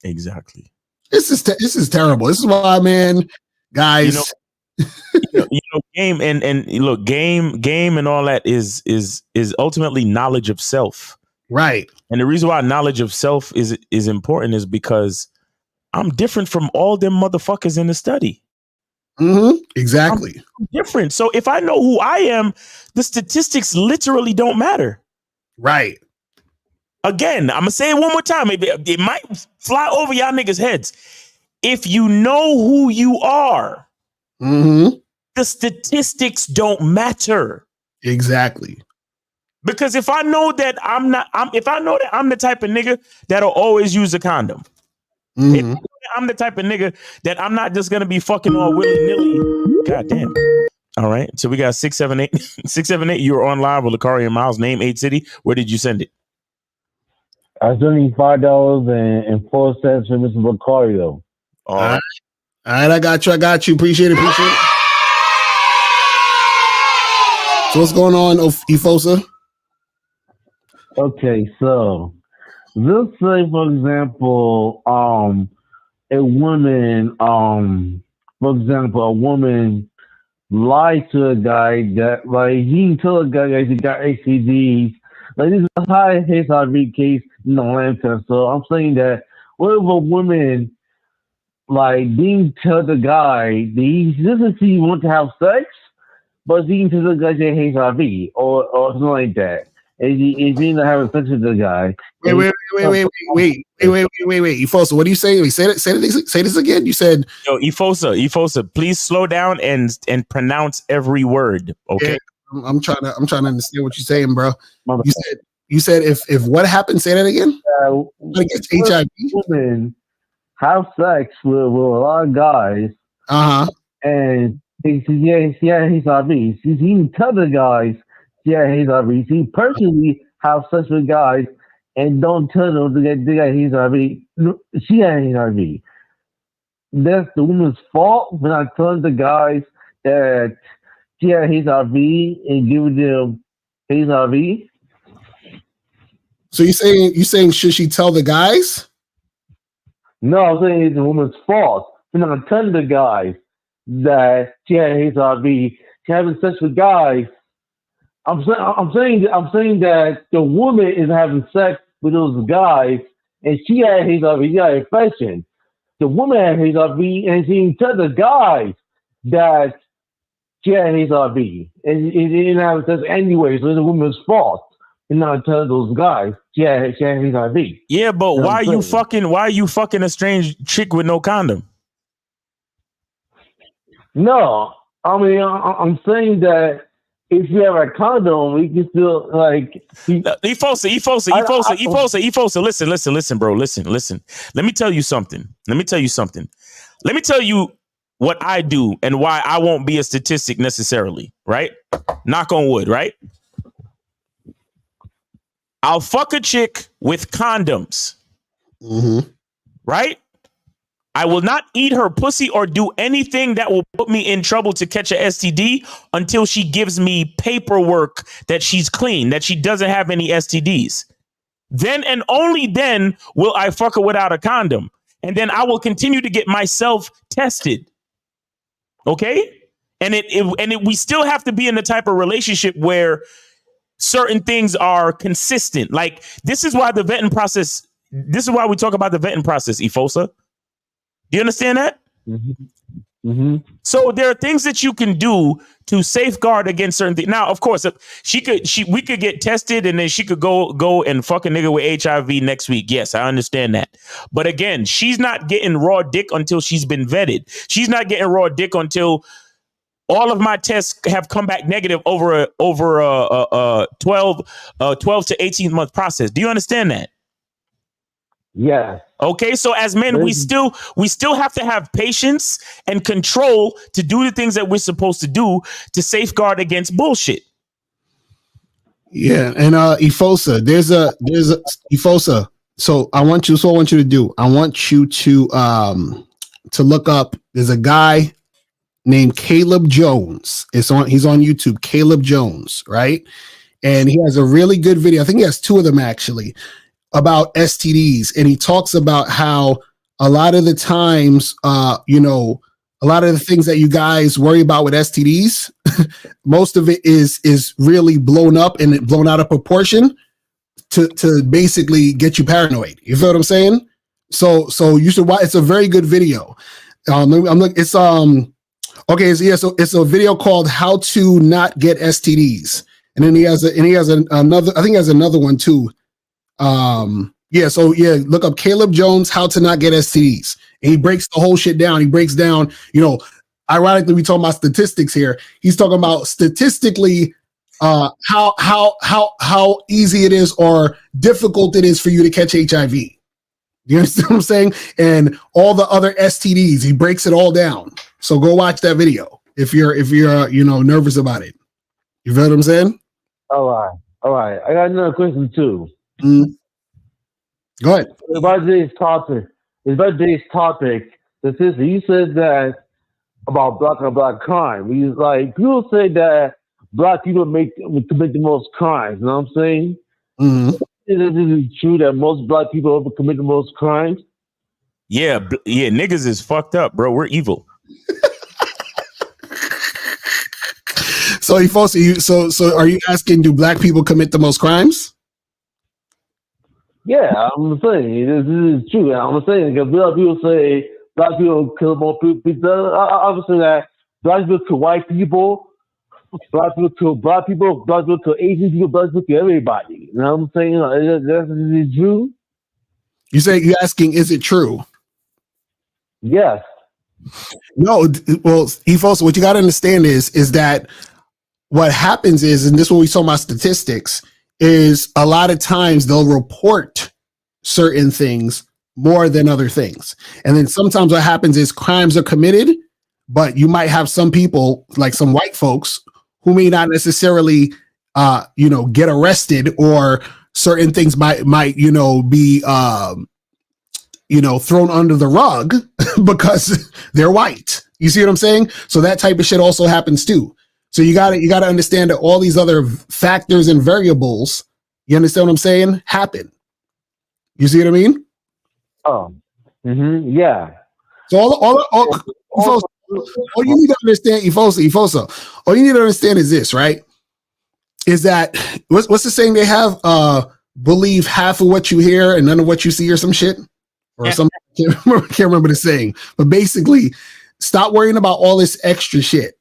Exactly. This is terrible. This is why, man, guys. Game and look, game and all that is ultimately knowledge of self. Right. And the reason why knowledge of self is important is because I'm different from all them motherfuckers in the study. Mm-hmm. Exactly. I'm different. So if I know who I am, the statistics literally don't matter. Right. Again, I'm going to say it one more time. It might fly over y'all niggas' heads. If you know who you are, mm-hmm. the statistics don't matter. Exactly. Because if I know that I'm the type of nigga that'll always use a condom. Mm-hmm. If I'm the type of nigga that I'm not just going to be fucking all willy-nilly. God damn. All right. So we got 678. 678. You were on live with Lakari and Miles. Name 8 City. Where did you send it? I sent you $5.04 for Mr. Lucario. All right. I got you. Appreciate it. So what's going on, Efosa? Okay, so let's say, for example, a woman lied to a guy that, like, he told a guy that he got STDs. Like, this is a high HIV case in the land test. So I'm saying that what if a woman, like, didn't tell the guy that he doesn't see want to have sex, but he didn't tell the guy that he has HIV or something like that. And he ended up having sex with the guy. Wait. Efosa, what do you say? Say this again. You said, yo, Efosa, please slow down and pronounce every word. Okay. Yeah, I'm trying to understand what you're saying, bro. You said if what happened? Say that again. Against HIV. Women have sex with a lot of guys. And he said, she had HIV. He didn't tell the guys she had HIV. She personally have sex with guys and don't tell them they got HIV. No, she had HIV. That's the woman's fault when I tell the guys that she had HIV and give them HIV. So you saying should she tell the guys? No, I'm saying it's the woman's fault when I tell the guys that she had HIV. She having sex with guys. I'm saying that the woman is having sex with those guys, and she had HIV. She got infection. The woman had HIV, and she didn't tell the guys that she had HIV, and it didn't have sex anyway. So it's the woman's fault. And not tell those guys she had HIV. Yeah, but why are you fucking a strange chick with no condom? No, I mean I'm saying that if you have a condom, we can still like. Efosa, listen, bro, listen. Let me tell you something. Let me tell you what I do and why I won't be a statistic necessarily. Right? Knock on wood. Right? I'll fuck a chick with condoms. Mm-hmm. Right? I will not eat her pussy or do anything that will put me in trouble to catch a STD until she gives me paperwork that she's clean, that she doesn't have any STDs. Then and only then will I fuck her without a condom. And then I will continue to get myself tested. Okay. And we still have to be in the type of relationship where certain things are consistent. Like, this is why the vetting process, this is why we talk about the vetting process, Ifosa. Do you understand that? Mm-hmm. Mm-hmm. So there are things that you can do to safeguard against certain things. Now, of course, we could get tested and then she could go and fuck a nigga with HIV next week. Yes, I understand that. But again, she's not getting raw dick until she's been vetted. She's not getting raw dick until all of my tests have come back negative over a 12 to 18 month process. Do you understand that? Yeah. Okay, so as men, we still have to have patience and control to do the things that we're supposed to do to safeguard against bullshit. Yeah, and Ifosa, there's a Ifosa. So I want you to do. I want you to look up. There's a guy named Caleb Jones. He's on YouTube. Caleb Jones, right? And he has a really good video. I think he has two of them actually about STDs, and he talks about how a lot of the times, a lot of the things that you guys worry about with STDs, most of it is really blown up and blown out of proportion to basically get you paranoid. You feel what I'm saying? So you should watch. It's a very good video. It's a video called "How to Not Get STDs," and then he has another. I think he has another one too. Look up Caleb Jones, "How to Not Get STDs," and he breaks the whole shit down. He breaks down, ironically, we talking about statistics here. He's talking about statistically how easy it is or difficult it is for you to catch HIV. You understand what I'm saying? And all the other STDs, he breaks it all down. So go watch that video if you're nervous about it. You feel what I'm saying? All right. I got another question too. Go ahead. About today's topic, this is, you said that about black on black crime. He's like, people say that black people commit the most crimes. You know what I'm saying? Mm-hmm. Is it true that most black people ever commit the most crimes? Yeah, niggas is fucked up, bro. We're evil. So are you asking, do black people commit the most crimes? Yeah, I'm saying this is true. I'm saying because a lot of people say black people kill more people. Obviously, that black people kill white people, black people kill black people, black people kill Asian people, black people kill everybody. You know what I'm saying? Is it true? You're asking, is it true? Yes. No. Well, also, what you got to understand is that what happens is, and this is when we talk about statistics, is a lot of times they'll report certain things more than other things. And then sometimes what happens is crimes are committed, but you might have some people, like some white folks, who may not necessarily, get arrested, or certain things might be, thrown under the rug because they're white. You see what I'm saying? So that type of shit also happens too. So you gotta understand that all these other factors and variables, you understand what I'm saying, happen. You see what I mean? Oh, yeah. So all you need to understand, Ifosa, all you need to understand is this, right? Is that what's the saying they have? Believe half of what you hear and none of what you see, or some shit, or some. I can't remember the saying, but basically, stop worrying about all this extra shit.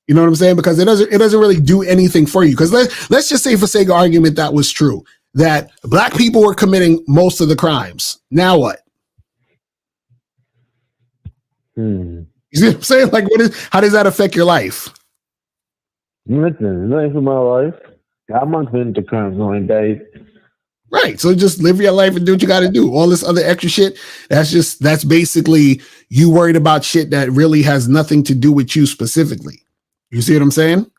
You know what I'm saying? Because it doesn't really do anything for you. Because let's just say, for sake of argument, that was true, that black people were committing most of the crimes. Now what? You see what I'm saying? Like, how does that affect your life? Nothing for my life. I'm not committing the crimes on that. Right. So just live your life and do what you got to do. All this other extra shit, that's basically you worried about shit that really has nothing to do with you specifically. You see what I'm saying?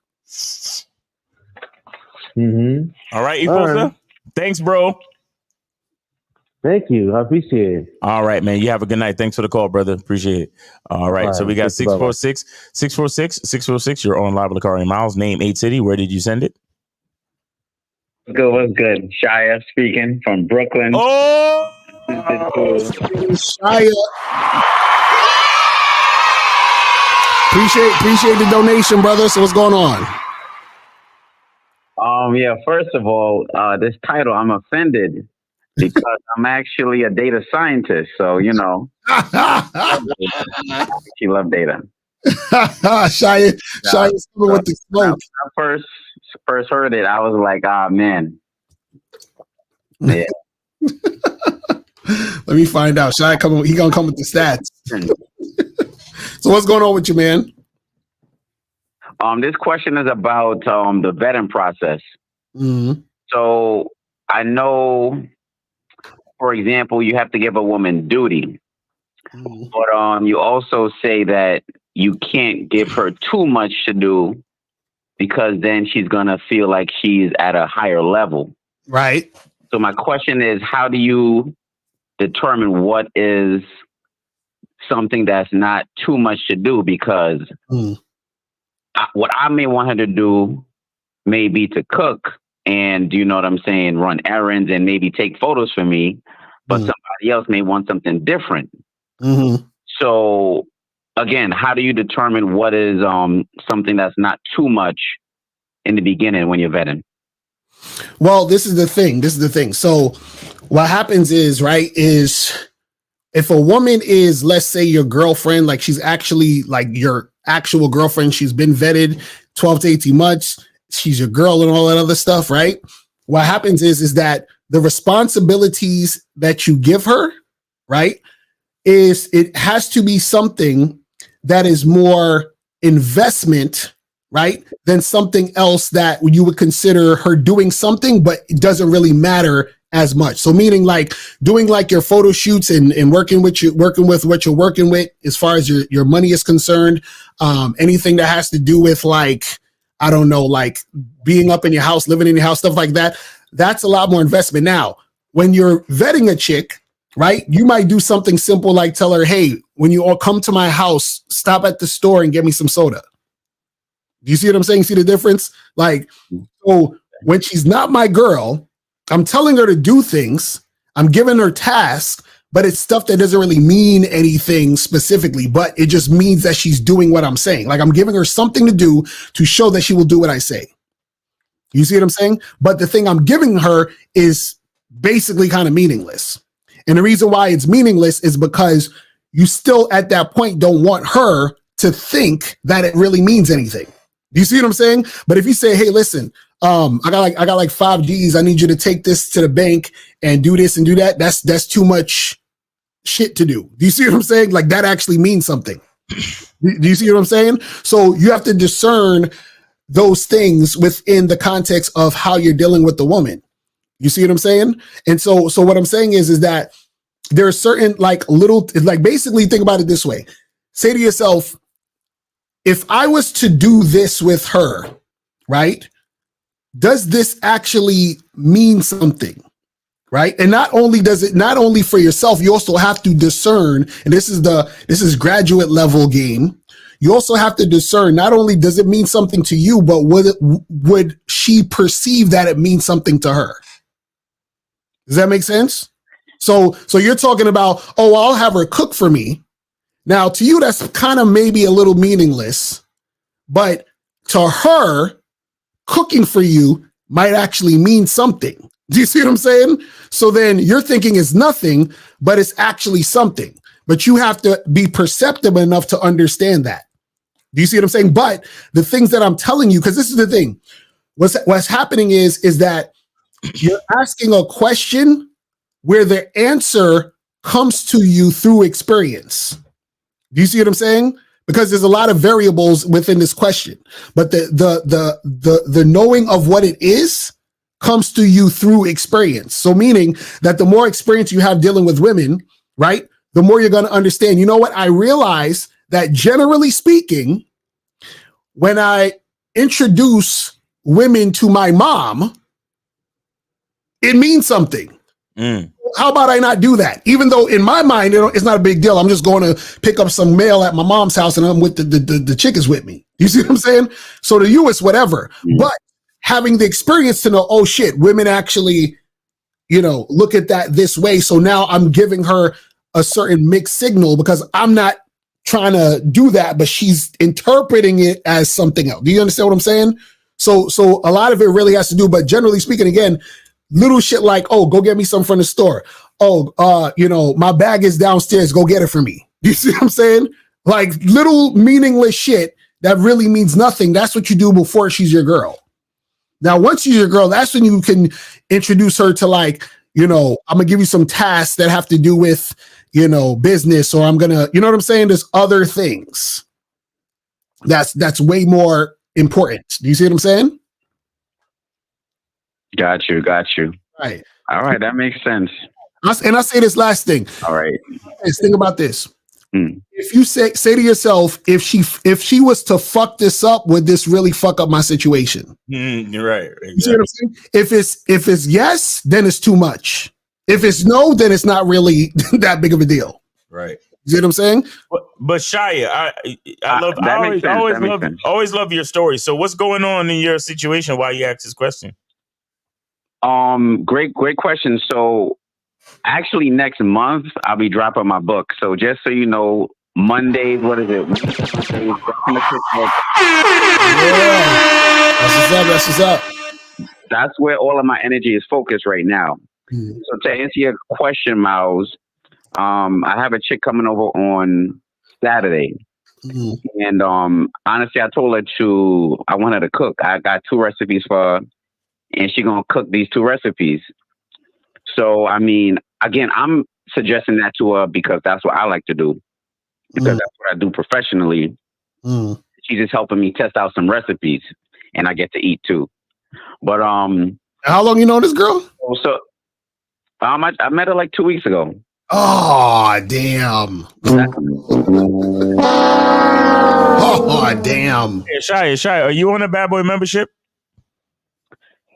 All right, Ifosa. Thanks, bro. Thank you. I appreciate it. All right, man. You have a good night. Thanks for the call, brother. Appreciate it. All right. So we got 646. You're on live with Lakari Miles. Name 8 City. Where did you send it? What's good? Shia speaking from Brooklyn. Oh, Shia. Appreciate the donation, brother. So what's going on? Yeah, first of all, this title, I'm offended because I'm actually a data scientist. So, you know, she love data. Shia is coming with the smoke. When I first heard it, I was like, ah, man. Yeah. Let me find out. Shia he gonna come with the stats. So what's going on with you, man? This question is about the vetting process. Mm-hmm. So I know, for example, you have to give a woman duty, but you also say that you can't give her too much to do because then she's gonna feel like she's at a higher level. Right. So my question is, how do you determine what is something that's not too much to do? Because what I may want her to do may be to cook and, you know what I'm saying, run errands and maybe take photos for me, but somebody else may want something different. Mm-hmm. So again, how do you determine what is something that's not too much in the beginning when you're vetting? Well, this is the thing. So what happens is, right, is if a woman is, let's say, your girlfriend, like she's actually like your actual girlfriend, she's been vetted 12 to 18 months, she's your girl and all that other stuff, right? What happens is that the responsibilities that you give her, right, is it has to be something that is more investment, right, than something else that you would consider her doing something, but it doesn't really matter as much. So meaning like doing like your photo shoots and working with what you're working with as far as your money is concerned, anything that has to do with like, I don't know, like being up in your house, living in your house, stuff like that. That's a lot more investment. Now, when you're vetting a chick, right, you might do something simple like tell her, hey, when you all come to my house, stop at the store and get me some soda. Do you see what I'm saying? See the difference? Like, so when she's not my girl, I'm telling her to do things. I'm giving her tasks, but it's stuff that doesn't really mean anything specifically, but it just means that she's doing what I'm saying. Like I'm giving her something to do to show that she will do what I say. You see what I'm saying? But the thing I'm giving her is basically kind of meaningless. And the reason why it's meaningless is because you still at that point don't want her to think that it really means anything. Do you see what I'm saying? But if you say, hey, listen, I got like 5 G's. I need you to take this to the bank and do this and do that. That's too much shit to do. Do you see what I'm saying? Like that actually means something. Do you see what I'm saying? So you have to discern those things within the context of how you're dealing with the woman. You see what I'm saying? And so what I'm saying is that there are certain like little, like basically think about it this way. Say to yourself, if I was to do this with her, right? Does this actually mean something? Right? And not only for yourself, you also have to discern, and this is graduate level game. You also have to discern, not only does it mean something to you, but would she perceive that it means something to her? Does that make sense? So you're talking about, oh, I'll have her cook for me. Now, to you, that's kind of maybe a little meaningless, but to her, cooking for you might actually mean something. Do you see what I'm saying? So then you're thinking it's nothing, but it's actually something. But you have to be perceptive enough to understand that. Do you see what I'm saying? But the things that I'm telling you, because this is the thing, what's happening is that you're asking a question where the answer comes to you through experience. Do you see what I'm saying? Because there's a lot of variables within this question, but the knowing of what it is comes to you through experience. So meaning that the more experience you have dealing with women, right, the more you're going to understand, you know what? I realize that generally speaking, when I introduce women to my mom, it means something. How about I not do that? Even though in my mind, it's not a big deal. I'm just going to pick up some mail at my mom's house and I'm with the chick is with me. You see what I'm saying? So to you, it's whatever. But having the experience to know, oh shit, women actually, look at that this way. So now I'm giving her a certain mixed signal because I'm not trying to do that, but she's interpreting it as something else. Do you understand what I'm saying? So a lot of it really has to do, but generally speaking, again, little shit like, oh, go get me some from the store. Oh, my bag is downstairs. Go get it for me. Do you see what I'm saying? Like little meaningless shit that really means nothing. That's what you do before she's your girl. Now, once she's your girl, that's when you can introduce her to like, I'm gonna give you some tasks that have to do with, business, or I'm gonna, you know what I'm saying? There's other things that's way more important. Do you see what I'm saying? Got you. Right. All right, that makes sense. And I say this last thing. All right. Think about this. If you say to yourself, if she was to fuck this up, would this really fuck up my situation? You're right. Exactly. You see what I'm saying? If it's yes, then it's too much. If it's no, then it's not really that big of a deal. Right. You see what I'm saying? But Shia, I always love your story. So what's going on in your situation while you ask this question? Great question. So actually next month I'll be dropping my book. So just so you know, Mondays, what is it? Yeah. That's what's up. That's where all of my energy is focused right now. So to answer your question, Miles, I have a chick coming over on Saturday. And honestly, I told her I want her to cook. I got 2 recipes for her, and she's going to cook these 2 recipes. So, I mean, again, I'm suggesting that to her because that's what I like to do. Because that's what I do professionally. She's just helping me test out some recipes, and I get to eat too. But how long you know this girl? So I met her like 2 weeks ago. Oh damn! Oh damn! Hey, Shy, are you on a Bad Boy membership?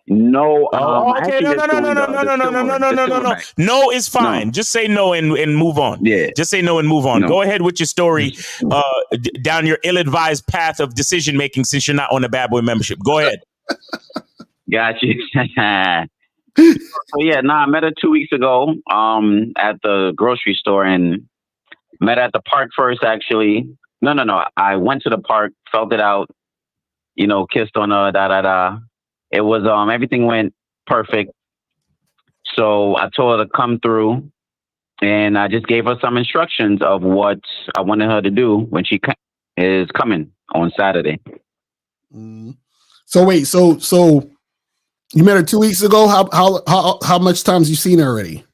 No. Okay. No. No is fine. No. Just say no and move on. Yeah. Just say no and move on. No. Go ahead with your story down your ill-advised path of decision making since you're not on a Bad Boy membership. Go ahead. Got you. So yeah, I met her 2 weeks ago at the grocery store, and met at the park first. Actually, no. I went to the park, felt it out, kissed on her. It was everything went perfect. So I told her to come through, and I just gave her some instructions of what I wanted her to do when she is coming on Saturday. So wait, so you met her 2 weeks ago. How much times you seen her already?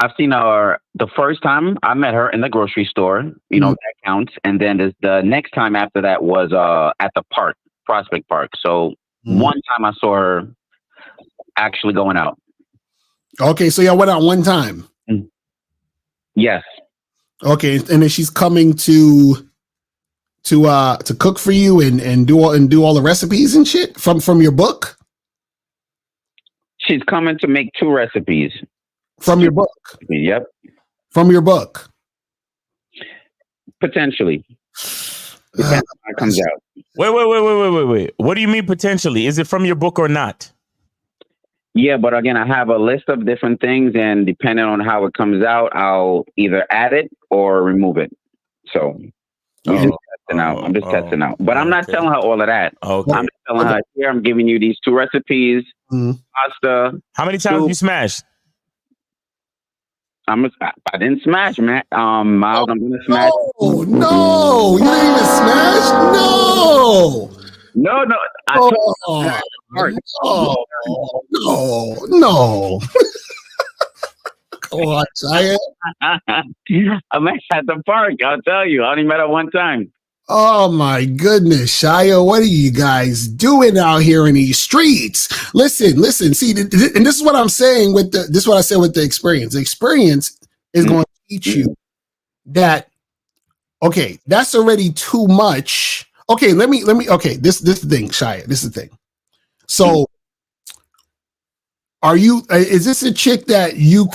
I've seen her the first time I met her in the grocery store. That counts. And then the next time after that was at the park. Prospect Park. So one time I saw her actually going out. Okay, so y'all went out one time. Yes. Okay, and then she's coming to cook for you and do all the recipes and shit from your book. She's coming to make 2 recipes from your book. Yep. From your book. Potentially. Depends on how it comes out. Wait. What do you mean potentially? Is it from your book or not? Yeah, but again, I have a list of different things, and depending on how it comes out, I'll either add it or remove it. So I'm just testing out. But I'm not telling her all of that. Okay. I'm just telling her, here, I'm giving you these 2 recipes, pasta. How many times you smashed? I didn't smash, man. Miles, I'm gonna smash. No, you didn't even smash. No. No. Come on, Chaya. I met at the park. I'll tell you. I only met her one time. Oh my goodness, Shia, what are you guys doing out here in these streets? Listen. See, and this is what I'm saying this is what I said with the experience. The experience is going to teach you that, okay, that's already too much. Okay, let me, okay, this is the thing, Shia, this is the thing. So is this a chick that you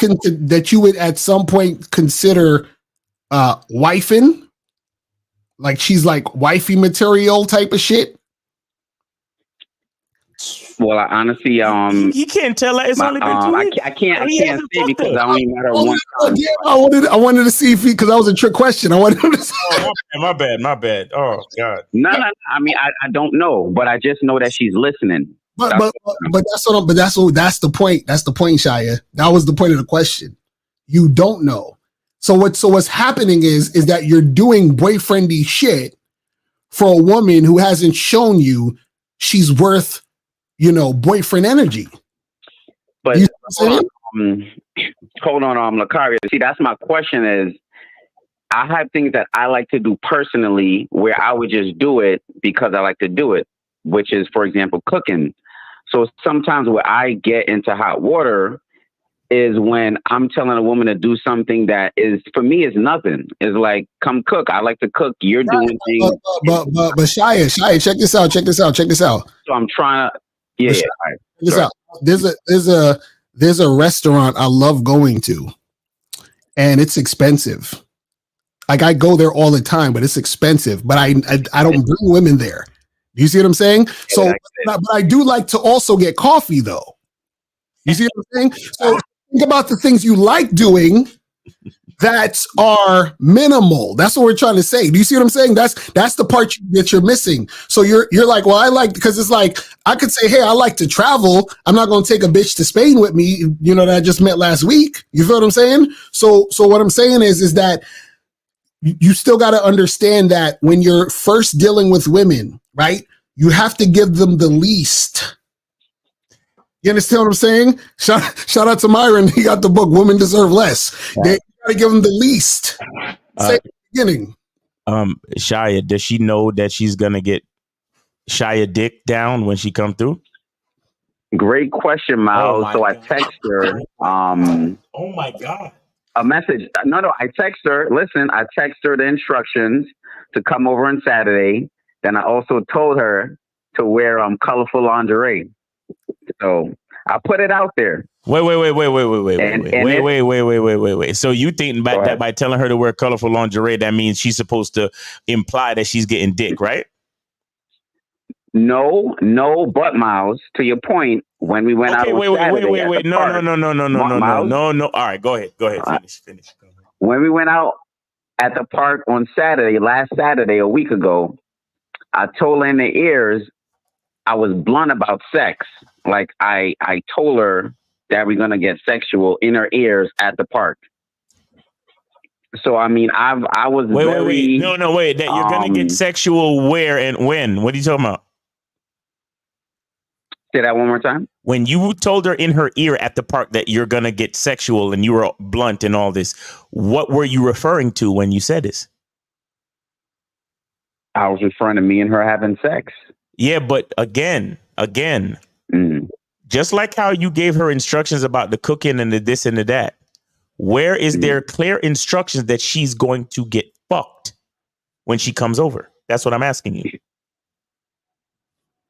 would at some point consider wifing? Like she's like wifey material type of shit? Well, I honestly, he can't tell her it's only been 2 weeks. I can't say because I only met her one time. I wanted to see if because that was a trick question. I wanted him to say. Oh, my bad. Oh God. No. I mean, I don't know, but I just know that she's listening. But that's the point. That's the point, Shia. That was the point of the question. You don't know. So what's happening is that you're doing boyfriendy shit for a woman who hasn't shown you she's worth, boyfriend energy. But hold on, Lakaria. See, that's my question is, I have things that I like to do personally where I would just do it because I like to do it, which is, for example, cooking. So sometimes where I get into hot water is when I'm telling a woman to do something that is, for me, is nothing. It's like, come cook. I like to cook. You're doing things. But Shia, check this out. So I'm trying to, yeah. Check this out. There's a restaurant I love going to, and it's expensive. Like I go there all the time, but it's expensive. But I don't bring women there. You see what I'm saying? So, but I do like to also get coffee, though. You see what I'm saying? So think about the things you like doing that are minimal. That's what we're trying to say. Do you see what I'm saying? That's the part that you're missing. So you're like, well, I like, because it's like I could say, hey, I like to travel. I'm not going to take a bitch to Spain with me, that I just met last week. You feel what I'm saying? So what I'm saying is that you still got to understand that when you're first dealing with women, right? You have to give them the least. You understand what I'm saying? Shout out to Myron. He got the book "Women Deserve Less." They got to give them the least. Say at the beginning. Shia, does she know that she's gonna get Shia dick down when she come through? Great question, Miles. So I text her. Oh my God. A message. No, I text her. Listen, I text her the instructions to come over on Saturday. Then I also told her to wear colorful lingerie. So I put it out there. Wait. So you think that by telling her to wear colorful lingerie, that means she's supposed to imply that she's getting dick, right? No, but Miles, to your point, when we went out on Saturday, no. All right, go ahead. Finish. Go ahead. When we went out at the park on last Saturday, a week ago, I told her in the ears, I was blunt about sex. Like I told her that we're gonna get sexual in her ears at the park. So I mean, I was wait. That you're gonna get sexual where and when? What are you talking about? Say that one more time. When you told her in her ear at the park that you're gonna get sexual and you were blunt and all this, what were you referring to when you said this? I was referring to me and her having sex. Yeah, but again, just like how you gave her instructions about the cooking and the this and the that, where is there clear instructions that she's going to get fucked when she comes over? That's what I'm asking you.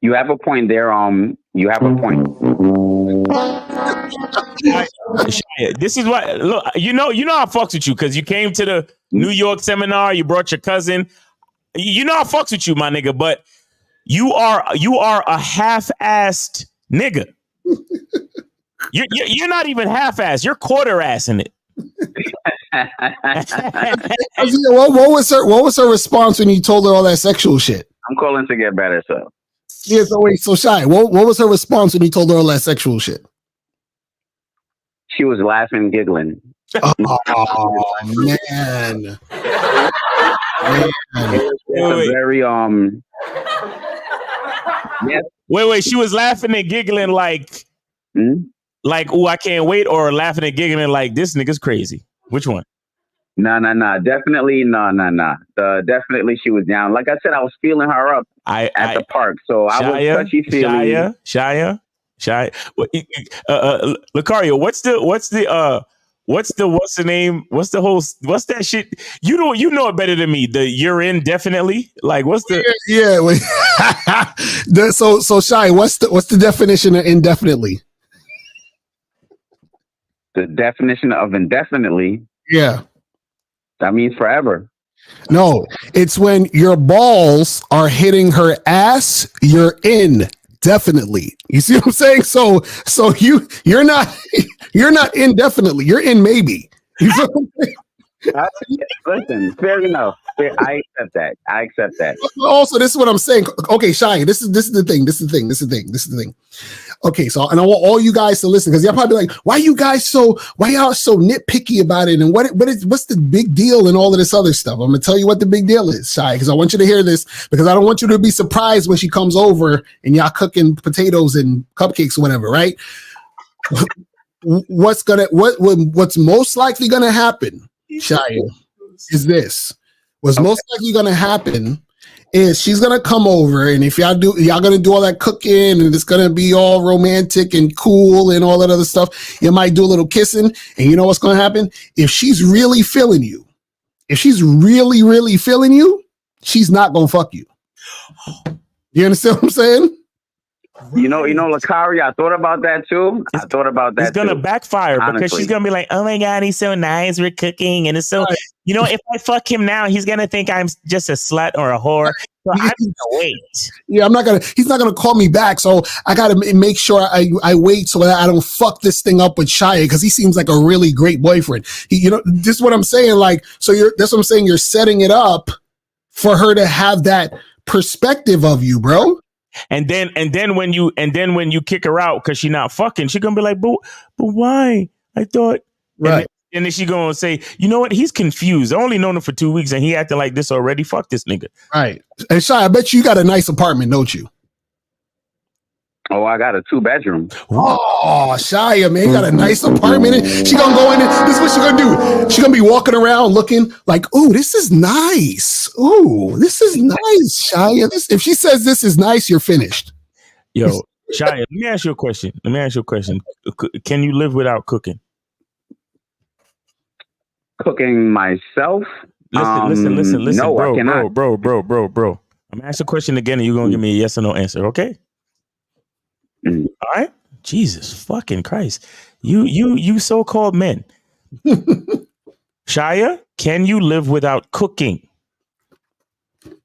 You have a point there. You have a point. This is what, look, you know I fucks with you because you came to the New York seminar. You brought your cousin. You know I fucks with you, my nigga. But you are a half-assed nigga. You're not even half-assed. You're quarter-assing it. What was her response when you told her all that sexual shit? I'm calling to get better, so. Yeah, so Shy, what was her response when you told her all that sexual shit? She was laughing, giggling. Oh man. It's a very yes. Wait, she was laughing and giggling like oh, I can't wait, or laughing and giggling like this nigga's crazy. Which one? No. Definitely no. Definitely she was down. Like I said, I was feeling her up at the park. So I was touchy feely. Shia. Lucario, what's the name? What's that shit? You know it better than me. The you're in definitely. Like what's the So Shy, what's the definition of indefinitely? The definition of indefinitely. Yeah. That means forever. No, it's when your balls are hitting her ass, you're in definitely. You see what I'm saying? So you're not indefinitely. You're in maybe. You feel what I'm saying? Listen, fair enough. I accept that. Also, this is what I'm saying. Okay, Shia, this is the thing. Okay, so and I want all you guys to listen because y'all probably like, why y'all so nitpicky about it, and what's the big deal and all of this other stuff? I'm gonna tell you what the big deal is, Shia, because I want you to hear this because I don't want you to be surprised when she comes over and y'all cooking potatoes and cupcakes or whatever, right? What's most likely gonna happen, Shia, is this. What's most likely going to happen is she's going to come over, and if y'all going to do all that cooking, and it's going to be all romantic and cool and all that other stuff. You might do a little kissing, and you know what's going to happen? If she's really feeling you, she's not going to fuck you. You understand what I'm saying? You know, Lakari, I thought about that too. It's gonna backfire because she's gonna be like, "Oh my god, he's so nice. We're cooking, and it's so." Right. You know, if I fuck him now, he's gonna think I'm just a slut or a whore. So I'm gonna wait. Yeah, he's not gonna call me back. So I gotta make sure I wait so that I don't fuck this thing up with Shia because he seems like a really great boyfriend. This is what I'm saying. Like, that's what I'm saying. You're setting it up for her to have that perspective of you, bro. And then when you kick her out because she's not fucking, she's gonna be like, but why? I thought right. And then she gonna say, you know what? He's confused. I only known him for 2 weeks and he acted like this already. Fuck this nigga. Right. And Shai, I bet you got a nice apartment, don't you? Oh, I got a 2-bedroom. Oh, Shia, man, you got a nice apartment. She gonna go in there. This is what she gonna do. She gonna be walking around looking like, oh, this is nice. Oh, this is nice, Shia. If she says this is nice, you're finished. Yo, Shia, let me ask you a question. Can you live without cooking? Cooking myself? Listen. No, bro, I cannot. Bro. I'm gonna ask the question again, and you're gonna give me a yes or no answer, okay? All right, Jesus fucking Christ, you so-called men. Shia, can you live without cooking?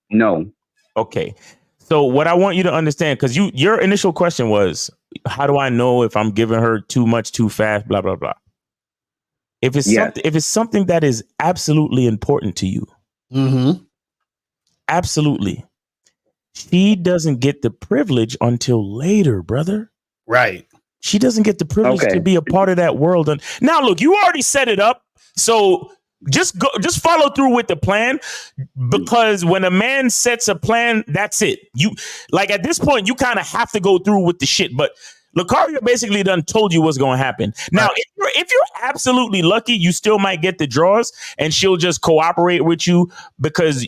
No. Okay, so what I want you to understand, because your initial question was, how do I know if I'm giving her too much too fast? Blah blah blah. If it's something that is absolutely important to you, absolutely, she doesn't get the privilege until later, brother. Right. She doesn't get the privilege to be a part of that world. Now, look, you already set it up. So just follow through with the plan, because when a man sets a plan, that's it. You like at this point, you kind of have to go through with the shit. But Lucario basically done told you what's going to happen. Now, if you're absolutely lucky, you still might get the draws and she'll just cooperate with you because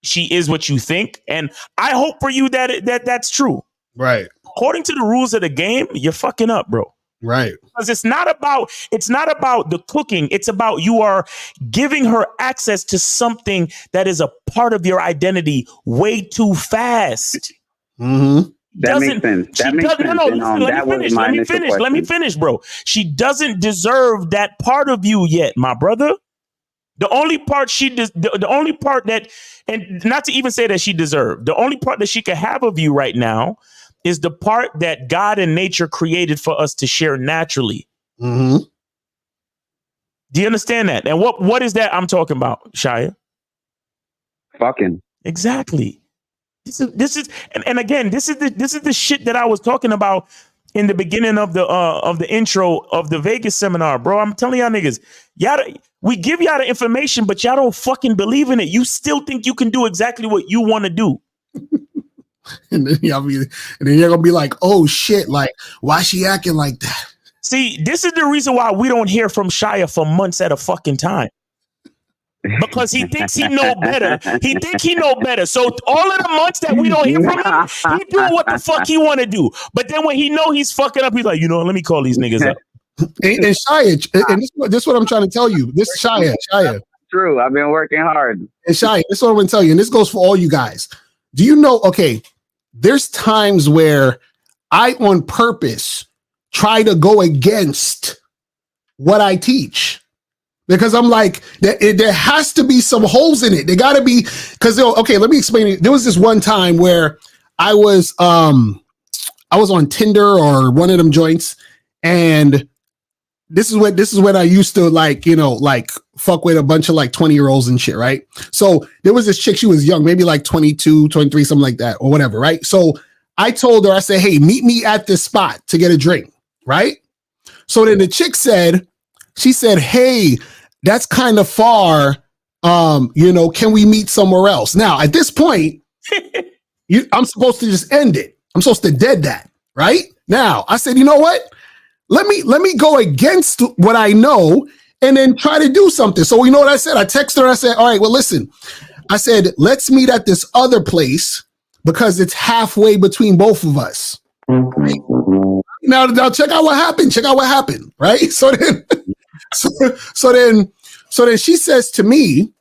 she is what you think. And I hope for you that that's true. Right. According to the rules of the game, you're fucking up, bro. Right. Because it's not about the cooking. It's about you are giving her access to something that is a part of your identity way too fast. That makes sense. Let me finish, bro. She doesn't deserve that part of you yet, my brother. The only part the only part that, and not to even say that she deserved, the only part that she could have of you right now is the part that God and nature created for us to share naturally. Do you understand that? And what is that I'm talking about, Shia? Fucking. Exactly. This is and again, this is the shit that I was talking about in the beginning of the intro of the Vegas seminar, bro. I'm telling y'all niggas, we give y'all the information, but y'all don't fucking believe in it. You still think you can do exactly what you want to do. And then you're gonna be like, oh shit, like why she acting like that? See, this is the reason why we don't hear from Shia for months at a fucking time. Because he thinks he know better. He know better. So all of the months that we don't hear from him, he doing what the fuck he want to do. But then when he know he's fucking up, he's like, let me call these niggas up. And Shia, and this is what I'm trying to tell you. This Shia. True, I've been working hard. And Shia, this is what I'm going to tell you, and this goes for all you guys. Do you know? Okay, there's times where I, on purpose, try to go against what I teach. Because I'm like, there has to be some holes in it. There got to be, because, okay, let me explain it. There was this one time where I was on Tinder or one of them joints, and this is when I used to like fuck with a bunch of like 20-year-olds and shit, right? So there was this chick, she was young, maybe like 22, 23, something like that, or whatever, right? So I told her, I said, hey, meet me at this spot to get a drink, right? So then the chick said, hey, that's kind of far. Can we meet somewhere else? Now, at this point, I'm supposed to just end it. I'm supposed to dead that, right? Now, I said, you know what? Let me go against what I know and then try to do something. So you know what I said? I texted her. I said, all right, well, listen. I said, let's meet at this other place because it's halfway between both of us. Right? Now check out what happened. Right? So then she says to me,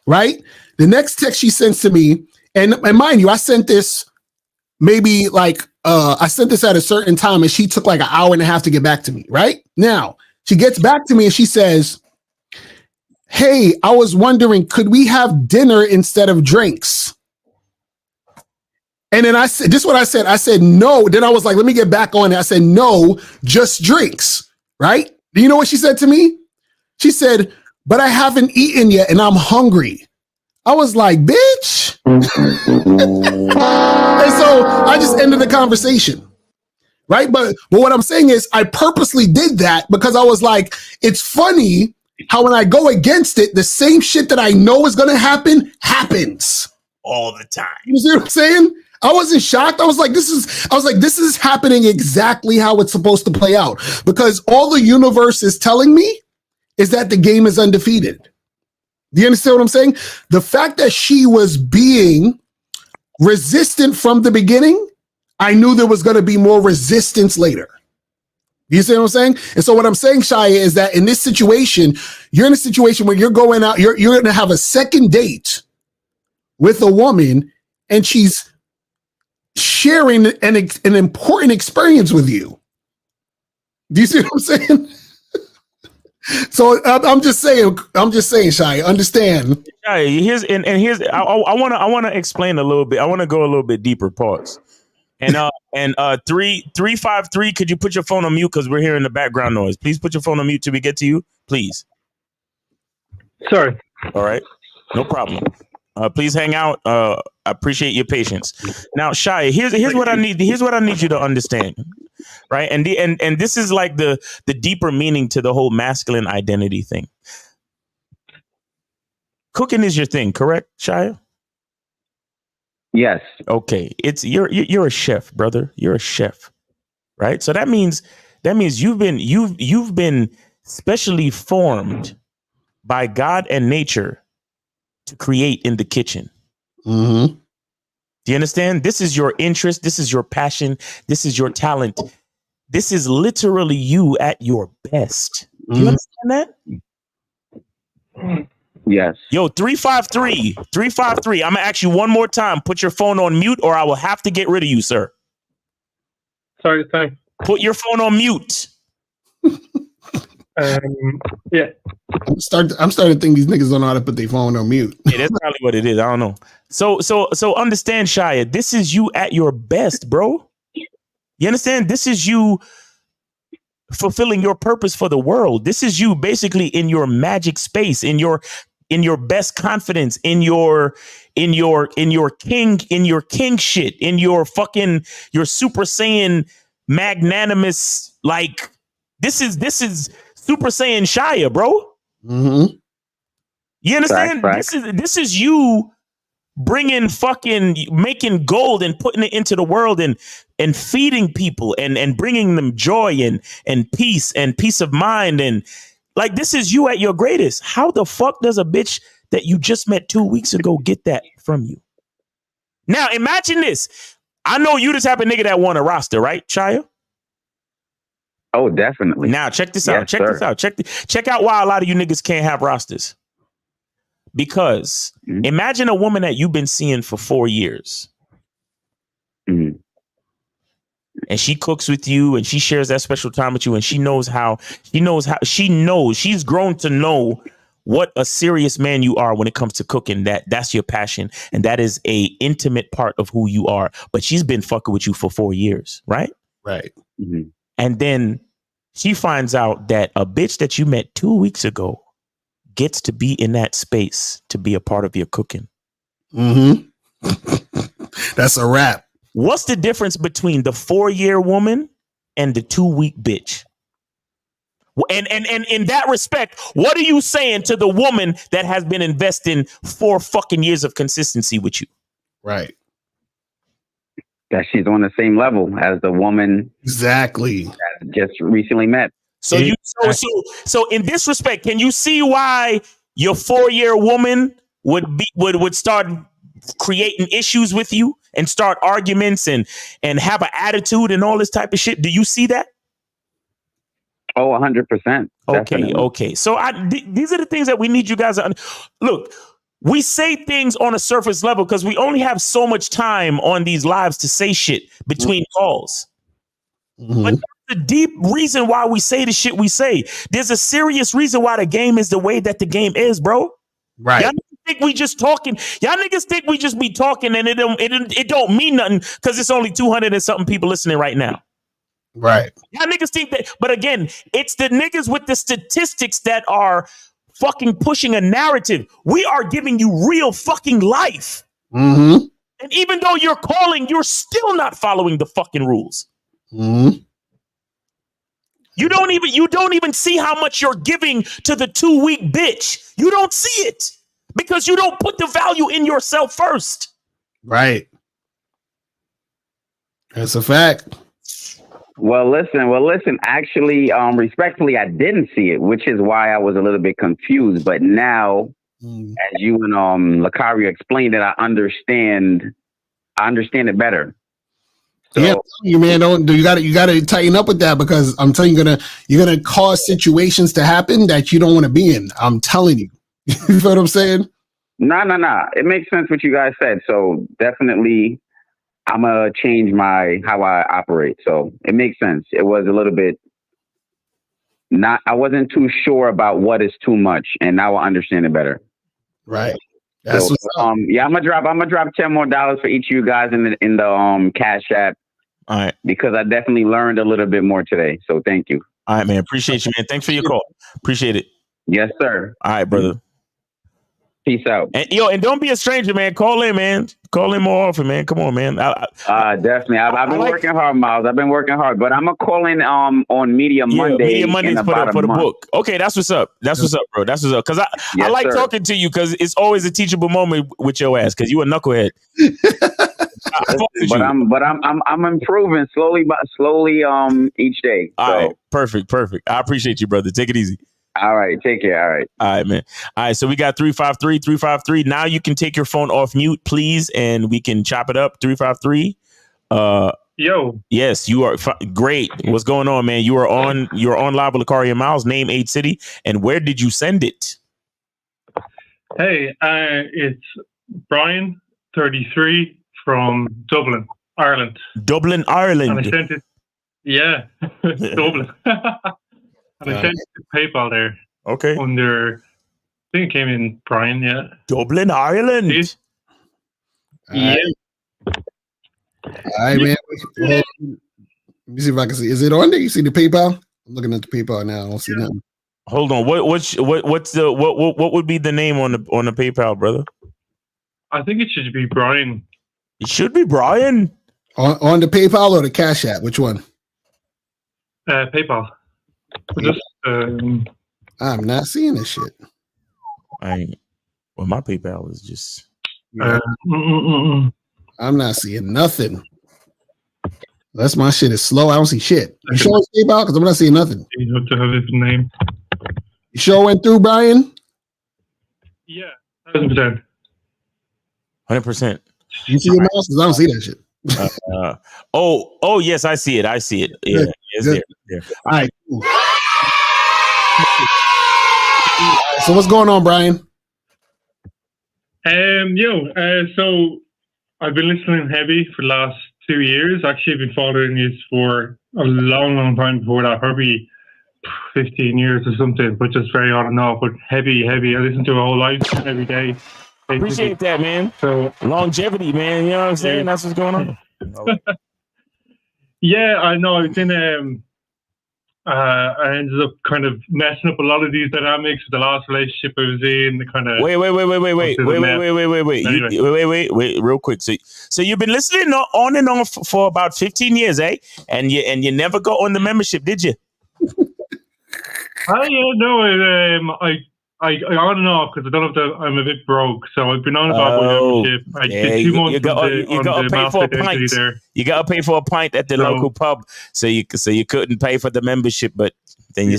right? The next text she sends to me, and mind you, I sent this maybe like I sent this at a certain time, and she took like an hour and a half to get back to me. Right now, she gets back to me and she says, hey, I was wondering, could we have dinner instead of drinks? And then I said, this is what I said. I said, no. Then I was like, let me get back on it. I said, no, just drinks. Right? Do you know what she said to me? She said, but I haven't eaten yet and I'm hungry. I was like, bitch. And so I just ended the conversation. Right? But what I'm saying is I purposely did that because I was like, it's funny how when I go against it, the same shit that I know is going to happen happens all the time. You see what I'm saying? I wasn't shocked. I was like, this is happening exactly how it's supposed to play out because all the universe is telling me is that the game is undefeated. Do you understand what I'm saying? The fact that she was being resistant from the beginning, I knew there was going to be more resistance later. You see what I'm saying? And so what I'm saying, Shia, is that in this situation, you're in a situation where you're going out, you're going to have a second date with a woman and she's sharing an important experience with you. Do you see what I'm saying? So I'm just saying, Shia, understand. Here's I want to explain a little bit. I want to go a little bit deeper. Pause. And 353, could you put your phone on mute because we're hearing the background noise? Please put your phone on mute till we get to you, please. Sorry. All right, no problem. Please hang out. I appreciate your patience. Now, Shia, here's what I need. Here's what I need you to understand, right? And this is like the deeper meaning to the whole masculine identity thing. Cooking is your thing, correct, Shia? Yes. Okay. You're a chef, brother. You're a chef, right? So that means you've been specially formed by God and nature to create in the kitchen. Mm-hmm. Do you understand? This is your interest. This is your passion. This is your talent. This is literally you at your best. Do you understand that? Yes. Yo, 353. I'm gonna ask you one more time. Put your phone on mute, or I will have to get rid of you, sir. Sorry. Put your phone on mute. Yeah. I'm starting to think these niggas don't know how to put their phone on mute. Yeah, that's probably what it is. I don't know. So understand, Shia. This is you at your best, bro. You understand? This is you fulfilling your purpose for the world. This is you basically in your magic space, in your best confidence, in your king shit, in your Super Saiyan magnanimous, like this is Super Saiyan Shia, bro. Mm-hmm. You understand? Right. This is you making gold and putting it into the world and feeding people and bringing them joy and peace of mind. And like, this is you at your greatest. How the fuck does a bitch that you just met 2 weeks ago get that from you? Now, imagine this. I know you the type of nigga that want a roster, right, Shia? Oh, definitely. Now, check this out. This out. Check out why a lot of you niggas can't have rosters. Because imagine a woman that you've been seeing for 4 years. Mm-hmm. And she cooks with you and she shares that special time with you. And she's grown to know what a serious man you are when it comes to cooking. That's your passion. And that is a intimate part of who you are. But she's been fucking with you for 4 years, right? Right. Mm-hmm. And then she finds out that a bitch that you met 2 weeks ago gets to be in that space to be a part of your cooking. Mm-hmm. That's a wrap. What's the difference between the 4-year woman and the 2-week bitch? And in that respect, what are you saying to the woman that has been investing 4 fucking years of consistency with you? Right. That she's on the same level as the woman exactly that just recently met. So so in this respect, can you see why your 4-year woman would start creating issues with you and start arguments and have an attitude and all this type of shit? Do you see that? Oh, 100%. Okay. So these are the things that we need you guys to look. We say things on a surface level because we only have so much time on these lives to say shit between calls. Mm-hmm. But the deep reason why we say the shit we say. There's a serious reason why the game is the way that the game is, bro. Right. Y'all think we just talking. Y'all niggas think we just be talking and it don't mean nothing because it's only 200 and something people listening right now. Right. Y'all niggas think that, but again, it's the niggas with the statistics that are fucking pushing a narrative. We are giving you real fucking life. Mm-hmm. And even though you're calling, you're still not following the fucking rules. Mm-hmm. You don't even see how much you're giving to the 2-week bitch. You don't see it because you don't put the value in yourself first. Right. That's a fact. Well, listen. Actually, respectfully, I didn't see it, which is why I was a little bit confused. But now, as you and Lacario explained it, I understand it better. So, yeah, you man, you got to tighten up with that because I'm telling you, you're gonna cause situations to happen that you don't want to be in. I'm telling you. You know what I'm saying? No. It makes sense what you guys said. So definitely, I'm gonna change how I operate. So it makes sense. It was a little bit I wasn't too sure about what is too much, and now I understand it better. Right. That's so, yeah, I'm gonna drop $10 more for each of you guys in the Cash App. All right. Because I definitely learned a little bit more today. So thank you. All right, man. Appreciate you, man. Thanks for your call. Appreciate it. Yes, sir. All right, brother. Peace out. And don't be a stranger, man. Call in, man. Call in more often, man. Come on, man. Definitely. I've been working hard, Miles. I've been working hard, but I'm gonna call in on Media Monday. Media Mondays for the book. Okay, that's what's up. That's what's up, bro. That's what's up. Because I like talking to you because it's always a teachable moment with your ass because you a knucklehead. But I'm improving slowly each day. So. All right, perfect. I appreciate you, brother. Take it easy. All right, take care. All right, man. All right, so we got 353. Now you can take your phone off mute, please, and we can chop it up. 353. Yo. Yes, you are great. What's going on, man? You are on live with Lacario Miles. Name, age, city, and where did you send it? Hey, it's Brian, 33, from Dublin, Ireland. Dublin, Ireland. And I sent it. Yeah, Dublin. And I sent it to PayPal there. Okay. Under, I think it came in Brian, yeah. Dublin, Ireland. Yeah. All right, man. Let me see if I can see. Is it on there? You see the PayPal? I'm looking at the PayPal now. I don't see nothing. Hold on. What would be the name on the PayPal, brother? I think it should be Brian. It should be Brian. On the PayPal or the Cash App? Which one? PayPal. I'm not seeing this shit. My PayPal is just. I'm not seeing nothing. That's my shit is slow. I don't see shit. You sure it's PayPal? Because I'm not seeing nothing. You have to have his name. You sure went through, Brian? Yeah, 100%. 100%. You see your mouse? Because I don't see that shit. Oh, yes, I see it. Yeah, it's there. All right. Cool. So what's going on, Brian? So I've been listening heavy for the last 2 years. Actually, I've been following this for a long time before that, probably 15 years or something, but just very on and off, but heavy. I listen to a whole life every day. Basically. Appreciate that, man. So longevity, man. You know what I'm saying? That's what's going on. Yeah, I know. I was in. I ended up kind of messing up a lot of these dynamics with the last relationship I was in. The kind of wait, real quick. So you've been listening on and on for about 15 years, eh? And you never got on the membership, did you? Oh yeah, no. I on and off because I don't have to. I'm a bit broke, so I've been on about my membership. I did 2 months you got to pay for a pint. There. You got to pay for a pint at the local pub, so you couldn't pay for the membership. But then are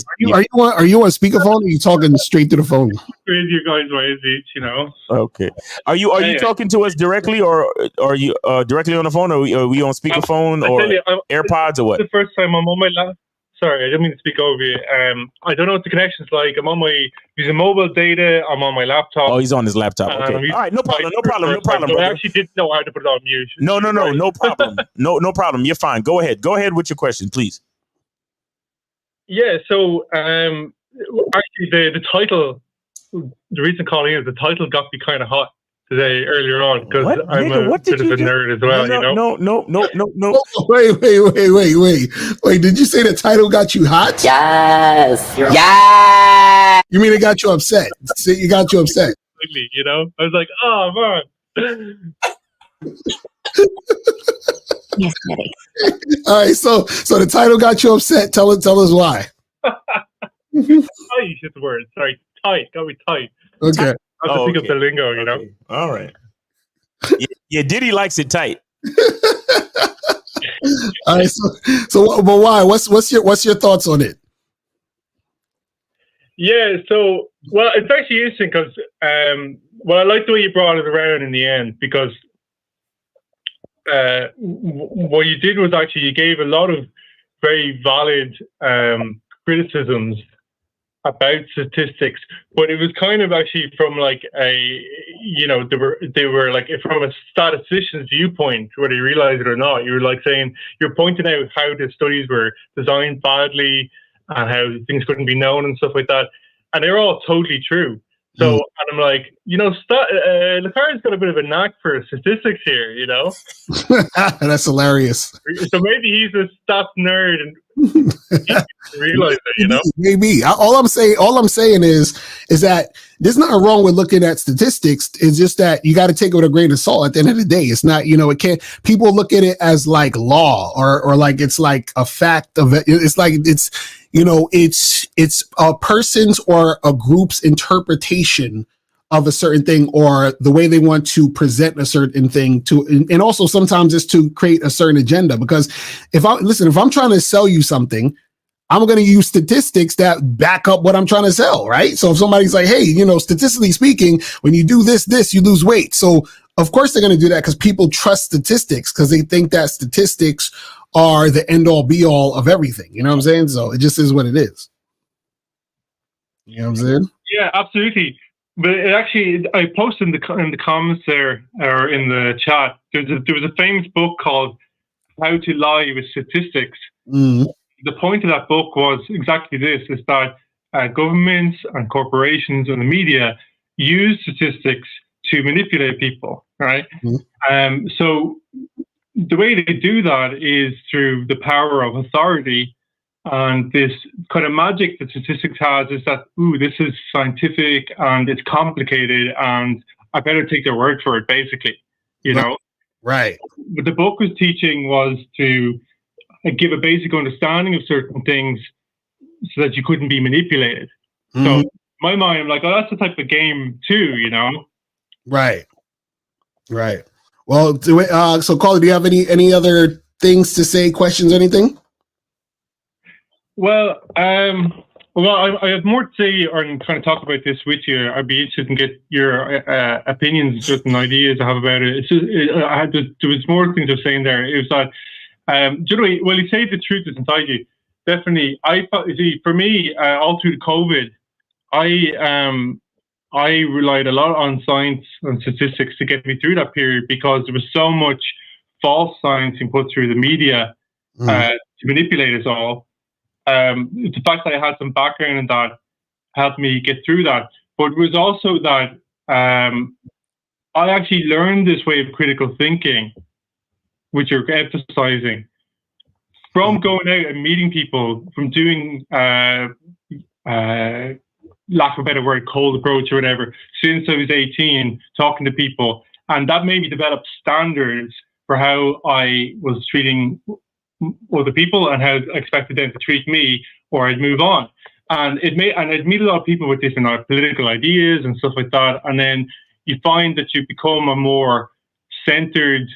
you on speakerphone? Or are you talking straight to the phone? With you guys, ways each, you know. Okay. Are you talking to us directly, or are you directly on the phone, or are we on speakerphone or AirPods or what? The first time I'm on my laptop. Sorry, I didn't mean to speak over you. I don't know what the connection's like. I'm on using mobile data. I'm on my laptop. Oh, he's on his laptop. Okay. All right, no problem. So I actually didn't know how to put it on mute. No problem. no problem. You're fine. Go ahead with your question, please. Yeah. So, actually, the title, the reason calling it, the title got me kind of hot today earlier on because I'm a bit of a nerd as well. No. Wait. Did you say the title got you hot? Yes. You mean it got you upset? It got you upset. You know, I was like, oh man. Yes, Daddy. All right, so the title got you upset. Tell us why. Tight is the word. Sorry, tight. Got me tight. Okay. I have to pick up the lingo, you know. All right. Yeah, Diddy likes it tight. All right. So, but why? What's your thoughts on it? Yeah. So, well, it's actually interesting because, I like the way you brought it around in the end because what you did was actually you gave a lot of very valid criticisms about statistics, but it was kind of actually from like they were like from a statistician's viewpoint, whether you realize it or not. You were like saying, you're pointing out how the studies were designed badly and how things couldn't be known and stuff like that, and they're all totally true. So, and I'm like, Lucario's got a bit of a knack for statistics here, you know? That's hilarious. So maybe he's a stats nerd and realize it, you know? Maybe. All I'm saying is that there's nothing wrong with looking at statistics. It's just that you got to take it with a grain of salt at the end of the day. It's not, it can't, people look at it as like law or like it's like a fact of it. It's like, it's a person's or a group's interpretation of a certain thing or the way they want to present a certain thing and also sometimes it's to create a certain agenda. Because if I'm trying to sell you something, I'm going to use statistics that back up what I'm trying to sell, right? So if somebody's like, hey, statistically speaking, when you do this, you lose weight. So of course they're going to do that because people trust statistics because they think that statistics are the end all be all of everything. You know what I'm saying? So it just is what it is. You know what I'm saying? Yeah, absolutely. But it actually, I posted in the comments there or in the chat. There was a famous book called "How to Lie with Statistics." Mm. The point of that book was exactly this: is that governments and corporations and the media use statistics to manipulate people, right? Mm. So the way they do that is through the power of authority. And this kind of magic that statistics has is that, this is scientific and it's complicated and I better take their word for it, basically, you know? Right. What the book was teaching was to give a basic understanding of certain things so that you couldn't be manipulated. Mm. So in my mind, I'm like, that's the type of game too, you know? Right. Well, so Carly, do you have any other things to say, questions, anything? Well, I have more to say and kind of talk about this with you. I'd be interested in get your opinions, certain ideas I have about it. It's just, there was more things I was saying there. It was that, generally, you say the truth is inside you. Definitely, for me, all through COVID, I relied a lot on science and statistics to get me through that period because there was so much false science being put through the media to manipulate us all. The fact that I had some background in that helped me get through that. But it was also that I actually learned this way of critical thinking, which you're emphasizing, from going out and meeting people, from doing, lack of a better word, cold approach or whatever, since I was 18, talking to people. And that made me develop standards for how I was treating other people and how I expected them to treat me, or I'd move on. And I'd meet a lot of people with different political ideas and stuff like that. And then you find that you become a more centered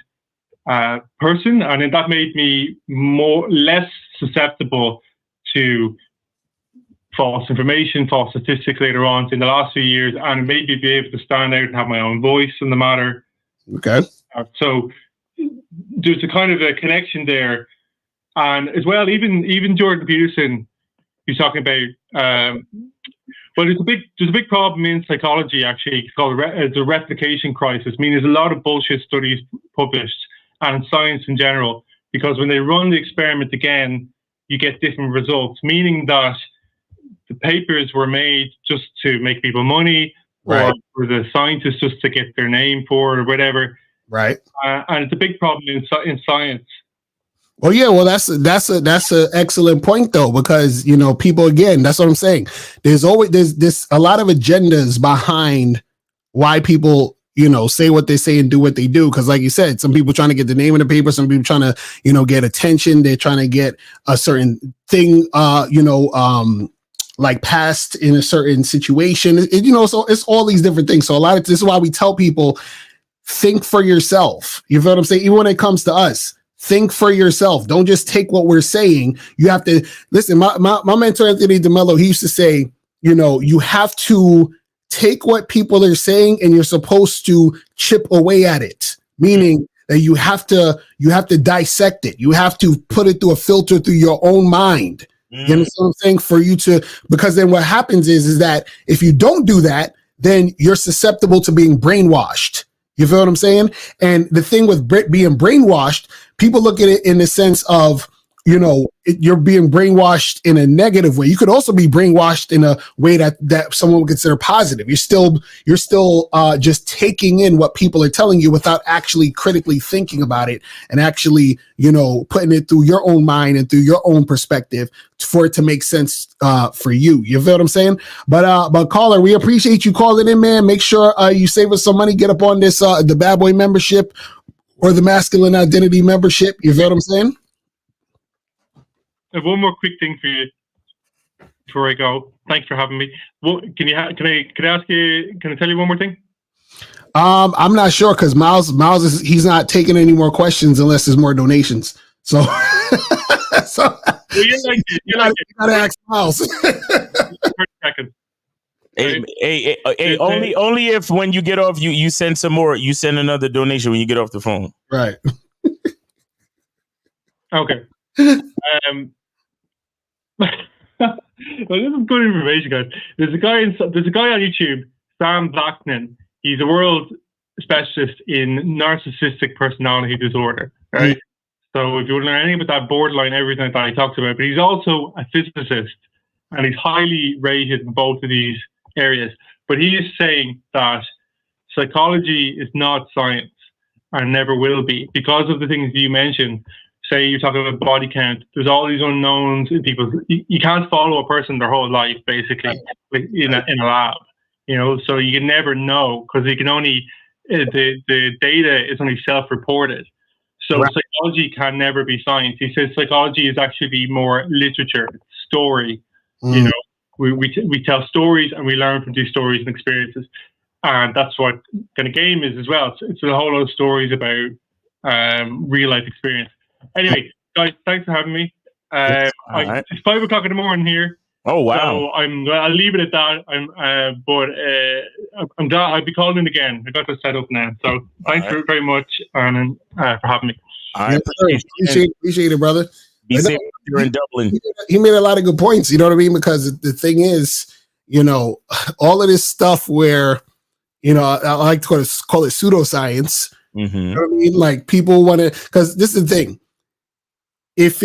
person, and then that made me less susceptible to false information, false statistics later on in the last few years, and it made me be able to stand out and have my own voice on the matter. Okay. So there's a kind of a connection there, and as well, even Jordan Peterson, he's talking about. Well, there's a big problem in psychology. Actually, it's called the replication crisis. I mean, there's a lot of bullshit studies published, and in science in general, because when they run the experiment again, you get different results, meaning that the papers were made just to make people money, right, or for the scientists just to get their name for it or whatever. Right. And it's a big problem in science. Well, yeah, well, that's an excellent point though, because people, again, that's what I'm saying. There's a lot of agendas behind why people say what they say and do what they do. Because, like you said, some people trying to get the name in the paper, some people trying to get attention. They're trying to get a certain thing, like passed in a certain situation. So it's all these different things. So this is why we tell people, think for yourself. You feel what I'm saying? Even when it comes to us. Think for yourself. Don't just take what we're saying. You have to listen. My mentor, Anthony DeMello, he used to say, you have to take what people are saying and you're supposed to chip away at it. Meaning that you have to dissect it. You have to put it through a filter through your own mind. You understand what I'm saying? Because then what happens is that if you don't do that, then you're susceptible to being brainwashed. You feel what I'm saying? And the thing with being brainwashed, people look at it in the sense of, you're being brainwashed in a negative way. You could also be brainwashed in a way that someone would consider positive. You're still just taking in what people are telling you without actually critically thinking about it and actually, putting it through your own mind and through your own perspective for it to make sense for you. You feel what I'm saying? But caller, we appreciate you calling in, man. Make sure you save us some money. Get up on this the Bad Boy membership or the Masculine Identity membership. You feel what I'm saying? I have one more quick thing for you before I go. Thanks for having me. Can I ask you? Can I tell you one more thing? I'm not sure because Miles he's not taking any more questions unless there's more donations. So, well, you gotta ask Miles. Hey, only if when you get off, you send some more. You send another donation when you get off the phone. Right. Okay. Well, this is good information, guys. There's a guy on YouTube, Sam Blackman. He's a world specialist in narcissistic personality disorder, right? So if you want to learn anything about that borderline, everything that he talks about, but he's also a physicist, and he's highly rated in both of these areas. But he is saying that psychology is not science and never will be because of the things you mentioned. Say you're talking about body count. There's all these unknowns in people. You can't follow a person their whole life, basically, in a lab. So you can never know because you can only the data is only self-reported. So psychology can never be science. He says psychology is actually more literature, story. We tell stories and we learn from these stories and experiences, and that's what kind of game is as well. It's a whole lot of stories about real life experience. Anyway, guys, thanks for having me. It's 5 o'clock in the morning here. Oh wow! So I'll leave it at that. I'm glad I'll be calling in again. I got this set up now. So thanks very much, and for having me. I appreciate it, brother. Be safe here in Dublin. He made a lot of good points. You know what I mean? Because the thing is, all of this stuff where, I like to call it pseudoscience. Mm-hmm. You know what I mean? Like people want to, because this is the thing. If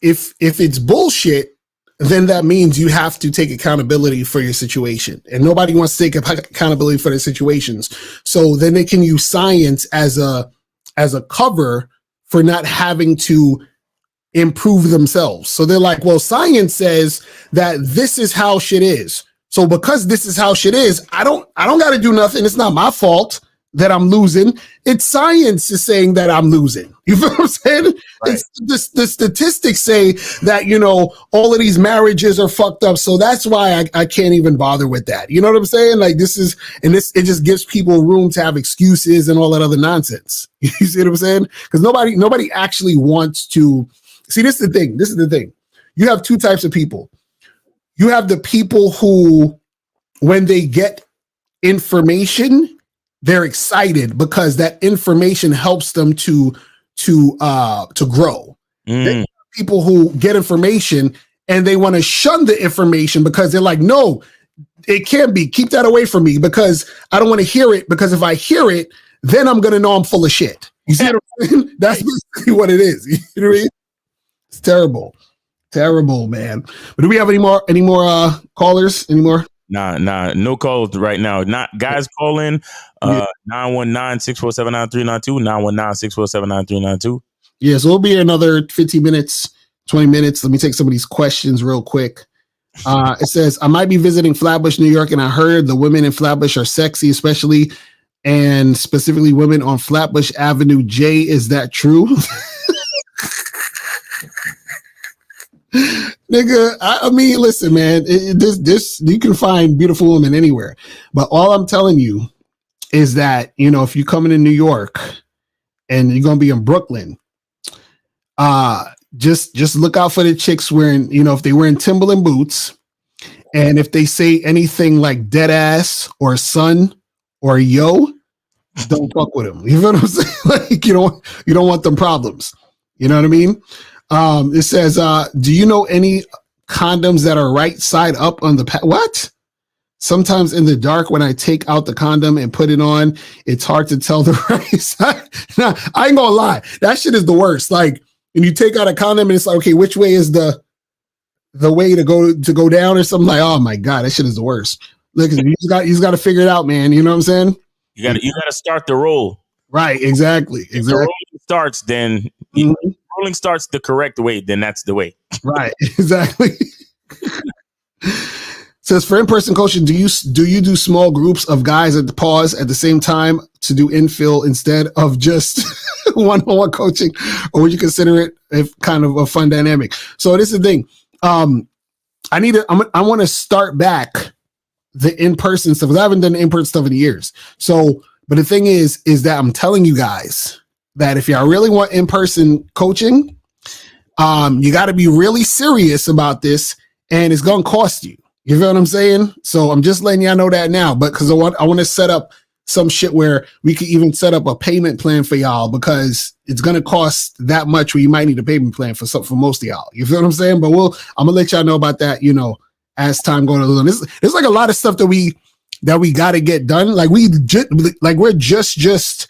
it's bullshit, then that means you have to take accountability for your situation, and nobody wants to take accountability for their situations. So then they can use science as a cover for not having to improve themselves. So they're like, well, science says that this is how shit is. So because this is how shit is, I don't got to do nothing. It's not my fault that I'm losing. It's science is saying that I'm losing. You feel what I'm saying? Right. It's the statistics say that, you know, all of these marriages are fucked up. So that's why I can't even bother with that. You know what I'm saying? Like it just gives people room to have excuses and all that other nonsense. You see what I'm saying? Because nobody actually wants to see. This is the thing. You have two types of people. You have the people who, when they get information, they're excited because that information helps them to grow. People who get information and they want to shun the information because they're like, no, it can't be. Keep that away from me because I don't want to hear it, because if I hear it, then I'm going to know I'm full of shit. You see what I'm saying? That's basically what it is. You know what I mean? It's terrible. Terrible, man. But do we have any more callers? Any more? Nah, no calls right now. Not guys call in 919-647-9392, 919-647-9392. Yeah, so we'll be here another 15 minutes, 20 minutes. Let me take some of these questions real quick. It says, I might be visiting Flatbush, New York, and I heard the women in Flatbush are sexy, especially and specifically women on Flatbush Avenue J. Is that true? Nigga, I mean, listen, man, this you can find beautiful women anywhere. But all I'm telling you is that, you know, if you're coming to New York and you're gonna be in Brooklyn, just look out for the chicks wearing, you know, if they wearing Timberland boots, and if they say anything like dead ass or son or yo, don't fuck with them. You know what I'm saying? Like, you don't want them problems. You know what I mean? It says, do you know any condoms that are right side up on the what? Sometimes in the dark when I take out the condom and put it on, it's hard to tell the right side. Nah, I ain't gonna lie. That shit is the worst. Like when you take out a condom and it's like, okay, which way is the way to go down or something? Like, oh my God, that shit is the worst. Look, you just got to figure it out, man. You know what I'm saying? You got to start the roll. Right, exactly. If the rolling starts, then rolling starts the correct way, then that's the way. Right, exactly. Says for in-person coaching, do you do small groups of guys at the pause at the same time to do infill instead of just one-on-one coaching, or would you consider it kind of a fun dynamic? So this is the thing. I want to start back the in-person stuff because I haven't done in-person stuff in years. So, but the thing is that I'm telling you guys that if y'all really want in-person coaching, you got to be really serious about this, and it's gonna cost you. You feel what I'm saying? So I'm just letting y'all know that now, but because I want to set up some shit where we could even set up a payment plan for y'all, because it's gonna cost that much where you might need a payment plan for most of y'all. You feel what I'm saying? But I'm gonna let y'all know about that, you know, as time going along. There's like a lot of stuff that we got to get done. Like we're just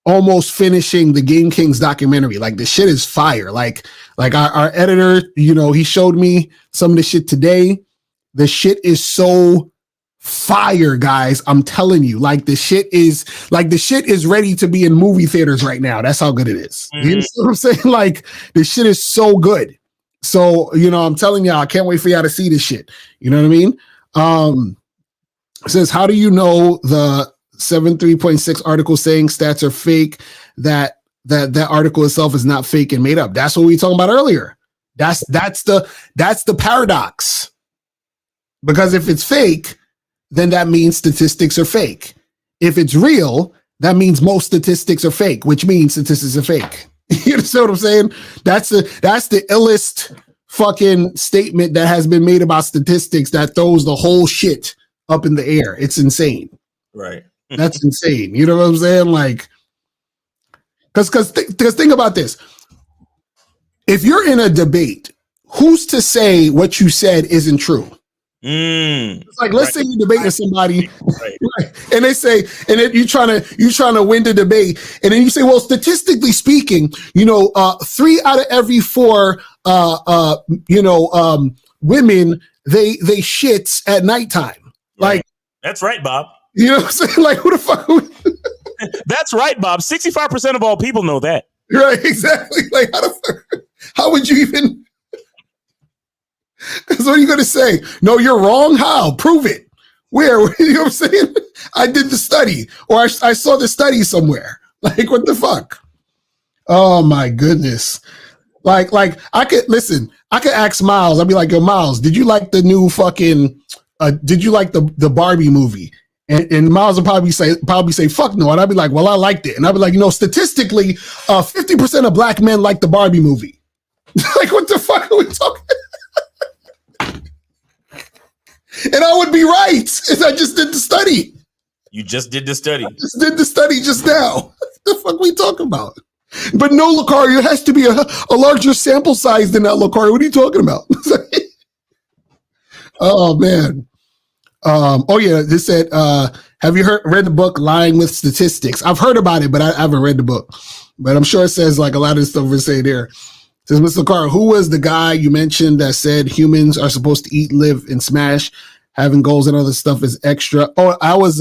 almost finishing the Game Kings documentary. Like the shit is fire. Like our editor, you know, he showed me some of the shit today. The shit is so fire, guys. I'm telling you, like the shit is ready to be in movie theaters right now. That's how good it is. You know what I'm saying? Like the shit is so good. So, you know, I'm telling y'all, I can't wait for y'all to see this shit. You know what I mean? It says, how do you know the 7.3.6 article saying stats are fake, that article itself is not fake and made up? That's what we were talking about earlier. That's the paradox. Because if it's fake, then that means statistics are fake. If it's real, that means most statistics are fake, which means statistics are fake. You know what I'm saying? That's the illest fucking statement that has been made about statistics that throws the whole shit up in the air. It's insane. Right. That's insane. You know what I'm saying? Like, because think about this. If you're in a debate, who's to say what you said isn't true? It's like, let's say you're debating somebody, right, and they say, and then you're trying to win the debate, and then you say, well, statistically speaking, you know, 3 out of every 4, women they shits at nighttime. Like, that's right, Bob. You know what I'm saying? Like, who the fuck? That's right, Bob. 65% of all people know that. Right, exactly. Like, How would you even? Because what are you going to say? No, you're wrong. How? Prove it. Where? You know what I'm saying? I did the study, or I saw the study somewhere. Like, what the fuck? Oh my goodness. Like I could ask Miles. I'd be like, yo, Miles, did you like the new fucking did you like the Barbie movie? And Miles would probably say fuck no. And I'd be like, well, I liked it. And I'd be like, statistically, 50% of black men like the Barbie movie. Like, what the fuck are we talking? And I would be right. I just did the study. You just did the study. I just did the study just now. What the fuck are we talking about? But no, Lucario, it has to be a larger sample size than that, Lucario. What are you talking about? Oh, man. This said, have you read the book Lying with Statistics? I've heard about it, but I haven't read the book. But I'm sure it says like a lot of stuff we say there. It says, Mr. Lucario, who was the guy you mentioned that said humans are supposed to eat, live, and smash? Having goals and other stuff is extra. Oh, I was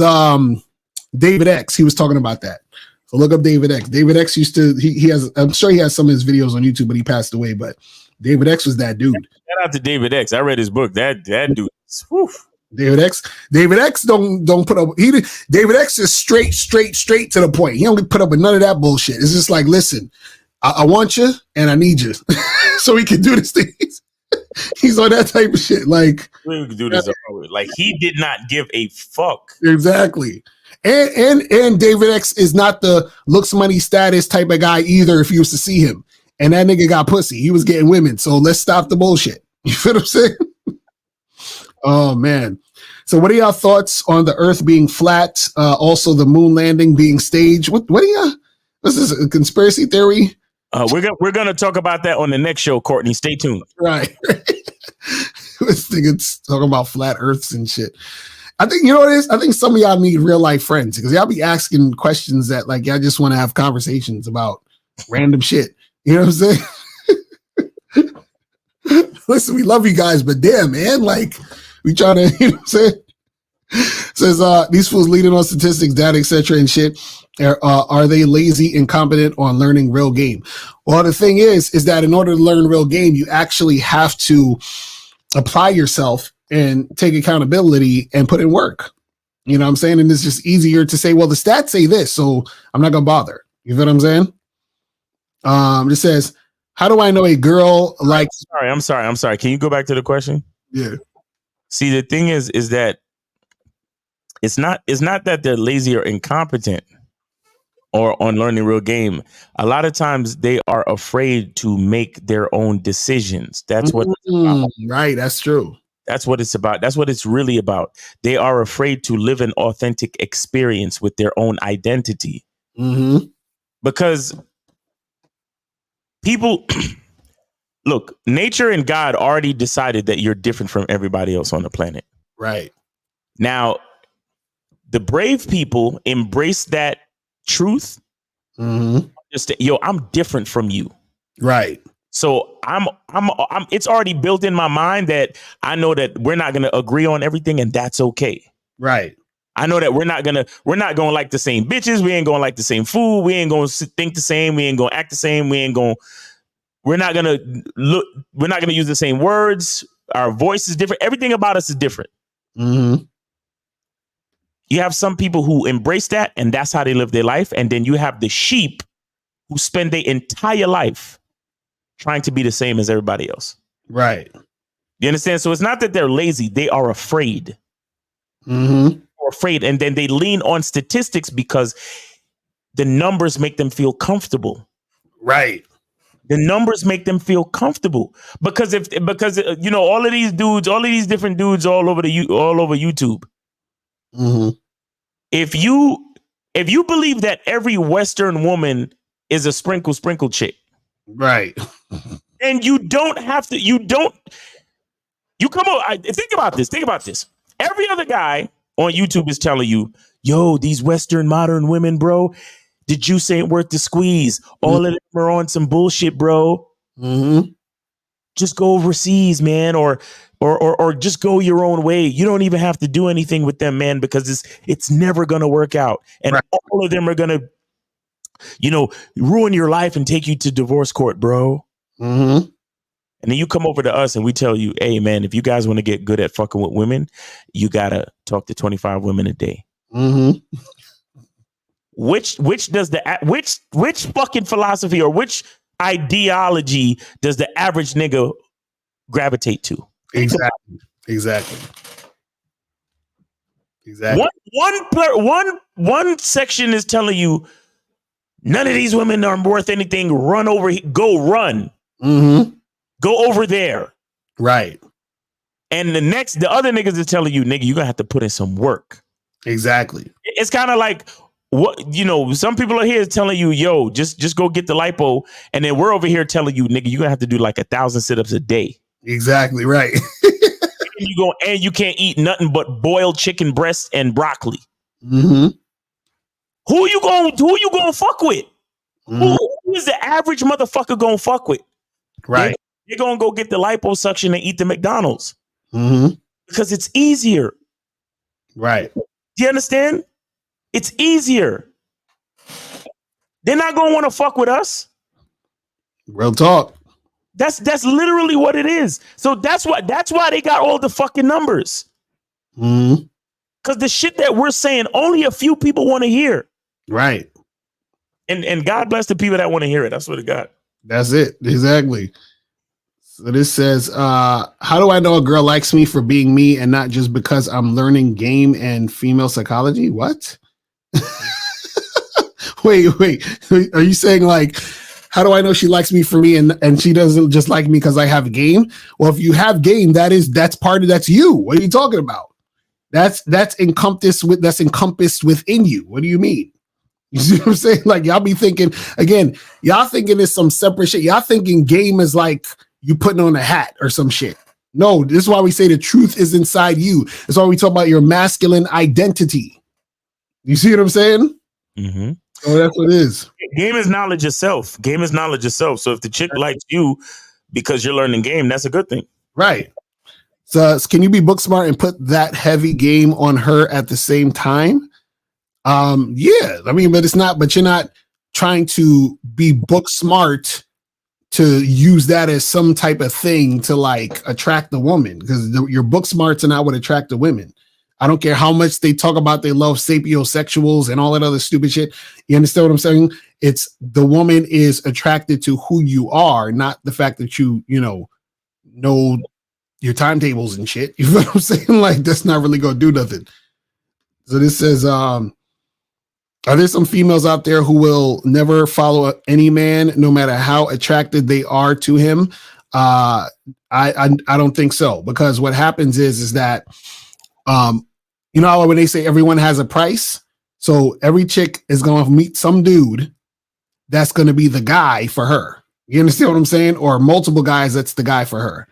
David X. He was talking about that. So look up David X. David X used to, he has, I'm sure he has some of his videos on YouTube, but he passed away. But David X was that dude. Shout out to David X. I read his book. That dude. Whew. David X don't put up. David X is straight to the point. He don't put up with none of that bullshit. It's just like, listen, I want you and I need you, so we can do this thing. He's on that type of shit. Like, we can do this. Like, he did not give a fuck. Exactly. And David X is not the looks, money, status type of guy either. If you used to see him, and that nigga got pussy, he was getting women. So let's stop the bullshit. You feel what I'm saying? Oh man. So what are y'all thoughts on the Earth being flat? Also the moon landing being staged. What are y'all? This is a conspiracy theory. We're gonna talk about that on the next show, Courtney. Stay tuned. Right. This nigga's talking about flat Earths and shit. I think, you know what it is? I think some of y'all need real life friends because y'all be asking questions that like y'all just want to have conversations about random shit. You know what I'm saying? Listen, we love you guys, but damn, man, like we try to, you know what I'm saying? Says these fools leading on statistics, data, etc. and shit. Are they lazy, incompetent on learning real game? Well, the thing is that in order to learn real game, you actually have to apply yourself and take accountability and put in work. You know what I'm saying? And it's just easier to say, well, the stats say this, so I'm not gonna bother. You feel what I'm saying? It says, how do I know a girl like? I'm sorry. Can you go back to the question? Yeah. See, the thing is that it's not that they're lazy or incompetent or on learning real game. A lot of times they are afraid to make their own decisions. That's what it's about. Right. That's true. That's what it's about. That's what it's really about. They are afraid to live an authentic experience with their own identity. Mm-hmm. Because people, look, nature and God already decided that you're different from everybody else on the planet. Right. Now, the brave people embrace that truth. Mm-hmm. Just I'm different from you. Right. So I'm it's already built in my mind that I know that we're not going to agree on everything, and that's okay. Right. I know that we're not going to like the same bitches. We ain't going to like the same food. We ain't going to think the same. We ain't going to act the same. We're not going to use the same words. Our voice is different. Everything about us is different. Mm-hmm. You have some people who embrace that, and that's how they live their life. And then you have the sheep who spend their entire life trying to be the same as everybody else. Right. You understand? So it's not that they're lazy. They are afraid. Mm-hmm. They're afraid. And then they lean on statistics because the numbers make them feel comfortable. Right. The numbers make them feel comfortable because all of these dudes, all of these different dudes all over YouTube. Mm-hmm. If you believe that every Western woman is a sprinkle chick, right, and you come on. Think about this. Every other guy on YouTube is telling you, yo, these Western modern women, bro, the juice ain't worth the squeeze. All of them are on some bullshit, bro. Mm-hmm. Just go overseas, man, or just go your own way. You don't even have to do anything with them, man, because it's never gonna work out. And right. All of them are gonna, ruin your life and take you to divorce court, bro. Mm-hmm. And then you come over to us and we tell you, hey, man, if you guys want to get good at fucking with women, you got to talk to 25 women a day. Mm-hmm. Which fucking philosophy or which ideology does the average nigga gravitate to? Exactly. One section is telling you none of these women are worth anything. Run over, go run. Mm-hmm. Go over there. Right. And the other niggas is telling you, nigga, you're gonna have to put in some work. Exactly. It's kind of like what, some people are here telling you, yo, just go get the lipo. And then we're over here telling you, nigga, you're gonna have to do like 1,000 sit-ups a day. Exactly right. and you can't eat nothing but boiled chicken breast and broccoli. Mm-hmm. Who you gonna fuck with? Mm-hmm. Who is the average motherfucker gonna fuck with? Right. They're gonna go get the liposuction and eat the McDonald's. Mm-hmm. Because it's easier. Right. Do you understand? It's easier. They're not gonna want to fuck with us. Real talk. That's literally what it is. So that's why they got all the fucking numbers. Mm-hmm. Because the shit that we're saying, only a few people want to hear. Right. And God bless the people that want to hear it. That's what it got. That's it. Exactly. So this says, how do I know a girl likes me for being me and not just because I'm learning game and female psychology? What? Wait. Are you saying like, how do I know she likes me for me and she doesn't just like me because I have game? Well, if you have game, that's you. What are you talking about? That's encompassed within you. What do you mean? You see what I'm saying? Like y'all be thinking again, y'all thinking it's some separate shit. Y'all thinking game is like you putting on a hat or some shit. No, this is why we say the truth is inside you. That's why we talk about your masculine identity. You see what I'm saying? Mm-hmm. Oh, that's what it is. Game is knowledge itself. Game is knowledge itself. So if the chick likes you because you're learning game, that's a good thing. Right. So can you be book smart and put that heavy game on her at the same time? Yeah. I mean, but you're not trying to be book smart to use that as some type of thing to like attract the woman, because your book smarts are not what attract the women. I don't care how much they talk about they love sapiosexuals and all that other stupid shit. You understand what I'm saying? It's the woman is attracted to who you are, not the fact that you know your timetables and shit. You know what I'm saying? Like that's not really gonna do nothing. So this says, are there some females out there who will never follow any man, no matter how attracted they are to him? I don't think so, because what happens is that, you know, when they say everyone has a price, so every chick is going to meet some dude that's going to be the guy for her. You understand what I'm saying? Or multiple guys, that's the guy for her.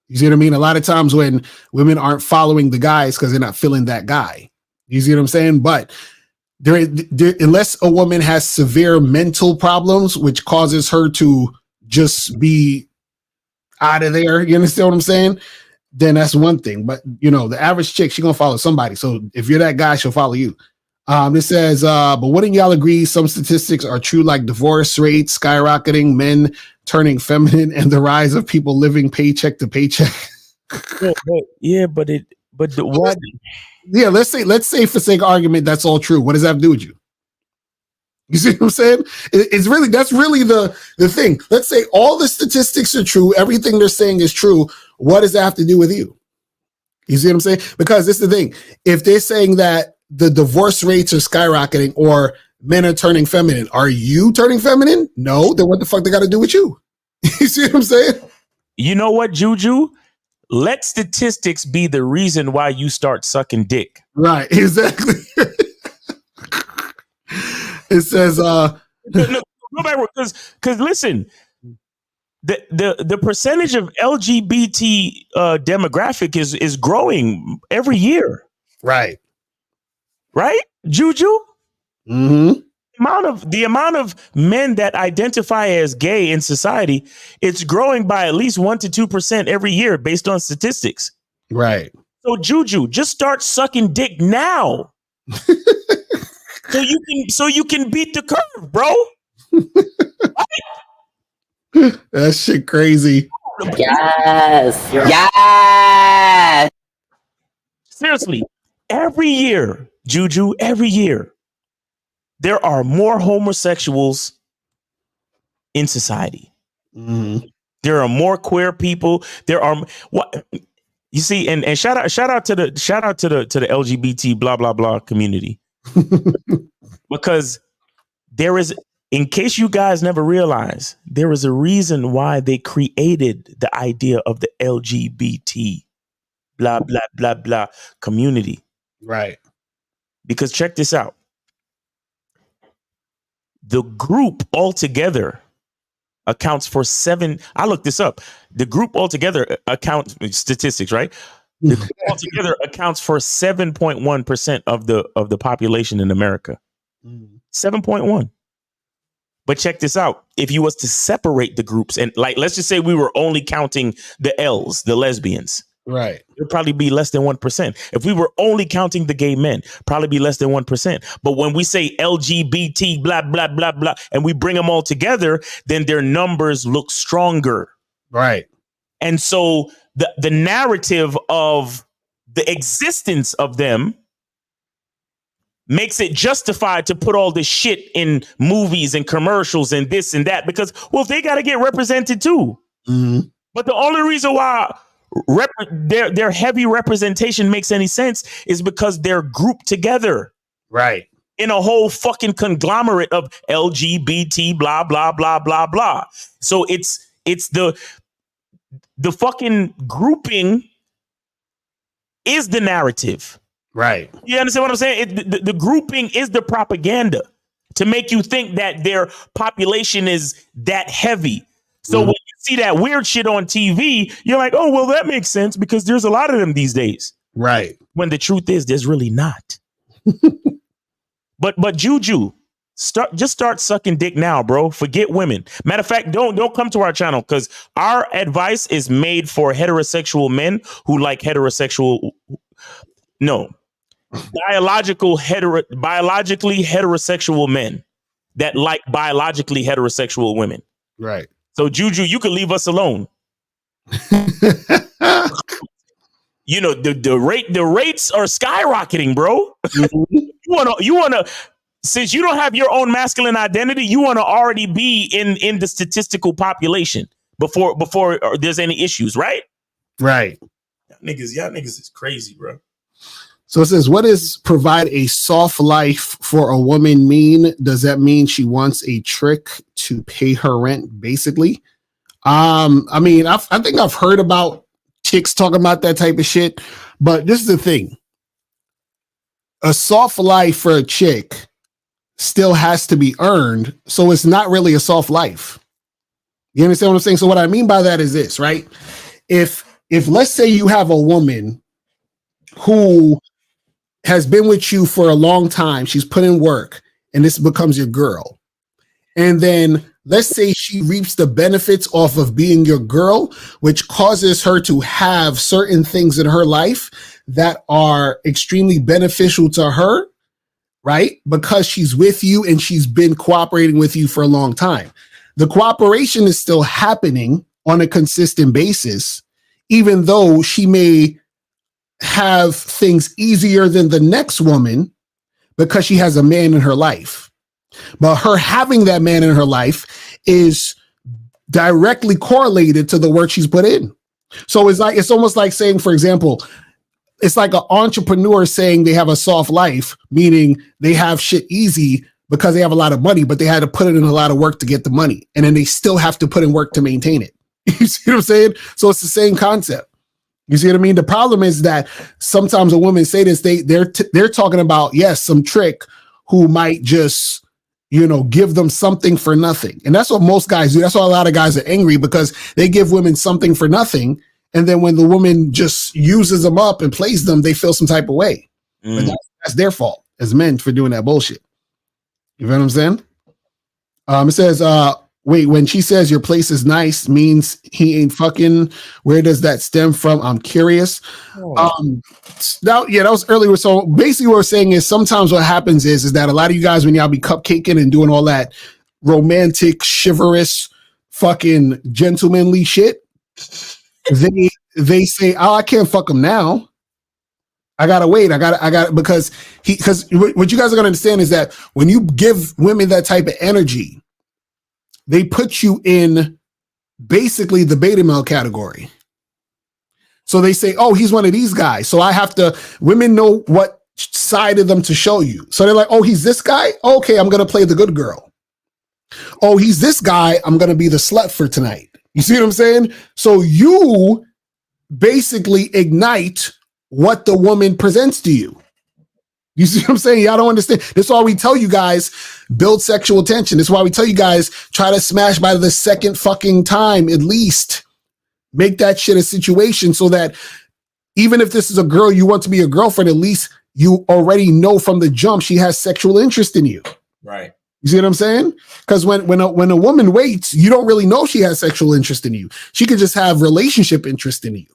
You see what I mean? A lot of times when women aren't following the guys because they're not feeling that guy. You see what I'm saying? But there, unless a woman has severe mental problems, which causes her to just be out of there, you understand what I'm saying? Then that's one thing. But you know, the average chick, she's gonna follow somebody. So if you're that guy, she'll follow you. It says, but wouldn't y'all agree some statistics are true, like divorce rates skyrocketing, men turning feminine, and the rise of people living paycheck to paycheck? What? Yeah, let's say for sake of argument, that's all true. What does that have to do with you? You see what I'm saying? That's really the thing. Let's say all the statistics are true. Everything they're saying is true. What does that have to do with you? You see what I'm saying? Because this is the thing. If they're saying that the divorce rates are skyrocketing or men are turning feminine, are you turning feminine? No. Then what the fuck they got to do with you? You see what I'm saying? You know what, Juju? Let statistics be the reason why you start sucking dick. Right. Exactly. It says, no, go back, because listen, the percentage of LGBT demographic is growing every year. Right, Juju. Mm-hmm. The amount of men that identify as gay in society, it's growing by at least 1% to 2% every year based on statistics. Right. So Juju, just start sucking dick now. So you can beat the curve, bro. Right? That shit crazy. Yes. Yes. Seriously, every year, Juju, every year, there are more homosexuals in society. Mm-hmm. There are more queer people. There are what you see, and shout out to the LGBT blah blah blah community. Because there is, in case you guys never realize, there is a reason why they created the idea of the LGBT blah blah blah blah community. Right. Because check this out. The group altogether accounts for I looked this up. The group altogether accounts statistics, right? The group altogether accounts for 7.1% of the population in America. 7.1. But check this out. If you was to separate the groups and like, let's just say we were only counting the L's, the lesbians. Right. It'd probably be less than 1%. If we were only counting the gay men, probably be less than 1%. But when we say LGBT, blah, blah, blah, blah, and we bring them all together, then their numbers look stronger. Right. And so the narrative of the existence of them makes it justified to put all this shit in movies and commercials and this and that, because, well, they got to get represented too. Mm-hmm. But the only reason why their heavy representation makes any sense is because they're grouped together. Right. In a whole fucking conglomerate of LGBT, blah, blah, blah, blah, blah. So it's the fucking grouping is the narrative. Right. You understand what I'm saying? The grouping is the propaganda to make you think that their population is that heavy. So when you see that weird shit on TV, you're like, oh, well, that makes sense because there's a lot of them these days. Right. When the truth is, there's really not. But Juju, start sucking dick now, bro. Forget women. Matter of fact, don't come to our channel because our advice is made for heterosexual men who like biologically heterosexual men that like biologically heterosexual women. Right. So Juju, you can leave us alone. You know, the rates are skyrocketing, bro. You wanna since you don't have your own masculine identity, you want to already be in the statistical population before there's any issues, right? Right. Y'all niggas is crazy, bro. So it says, what does provide a soft life for a woman mean? Does that mean she wants a trick to pay her rent, basically? I mean, I think I've heard about chicks talking about that type of shit, but this is the thing. A soft life for a chick still has to be earned, so it's not really a soft life. You understand what I'm saying? So what I mean by that is this, right? If let's say you have a woman who has been with you for a long time, she's put in work, and this becomes your girl. And then let's say she reaps the benefits off of being your girl, which causes her to have certain things in her life that are extremely beneficial to her, right? Because she's with you and she's been cooperating with you for a long time. The cooperation is still happening on a consistent basis, even though she may have things easier than the next woman because she has a man in her life. But her having that man in her life is directly correlated to the work she's put in. So it's almost like saying, for example, it's like an entrepreneur saying they have a soft life, meaning they have shit easy because they have a lot of money, but they had to put in a lot of work to get the money. And then they still have to put in work to maintain it. You see what I'm saying? So it's the same concept. You see what I mean? The problem is that sometimes a woman say this, they're talking about, yes, some trick who might just, give them something for nothing. And that's what most guys do. That's why a lot of guys are angry, because they give women something for nothing. And then when the woman just uses them up and plays them, they feel some type of way. But that's their fault as men for doing that bullshit. You know what I'm saying? It says, wait, when she says your place is nice means he ain't fucking, where does that stem from? I'm curious. That was earlier. So basically what we're saying is sometimes what happens is that a lot of you guys, when y'all be cupcaking and doing all that romantic, chivalrous, fucking gentlemanly shit, they say, oh, I can't fuck him now. I gotta wait. I got because what you guys are gonna understand is that when you give women that type of energy, they put you in basically the beta male category. So they say, oh, he's one of these guys. So women know what side of them to show you. So they're like, oh, he's this guy? Okay, I'm gonna play the good girl. Oh, he's this guy, I'm gonna be the slut for tonight. You see what I'm saying? So you basically ignite what the woman presents to you. You see what I'm saying? Y'all don't understand. That's why we tell you guys build sexual tension. That's why we tell you guys try to smash by the second fucking time at least. Make that shit a situation so that even if this is a girl you want to be a girlfriend, at least you already know from the jump she has sexual interest in you. Right. You see what I'm saying? Because when a woman waits, you don't really know she has sexual interest in you. She could just have relationship interest in you.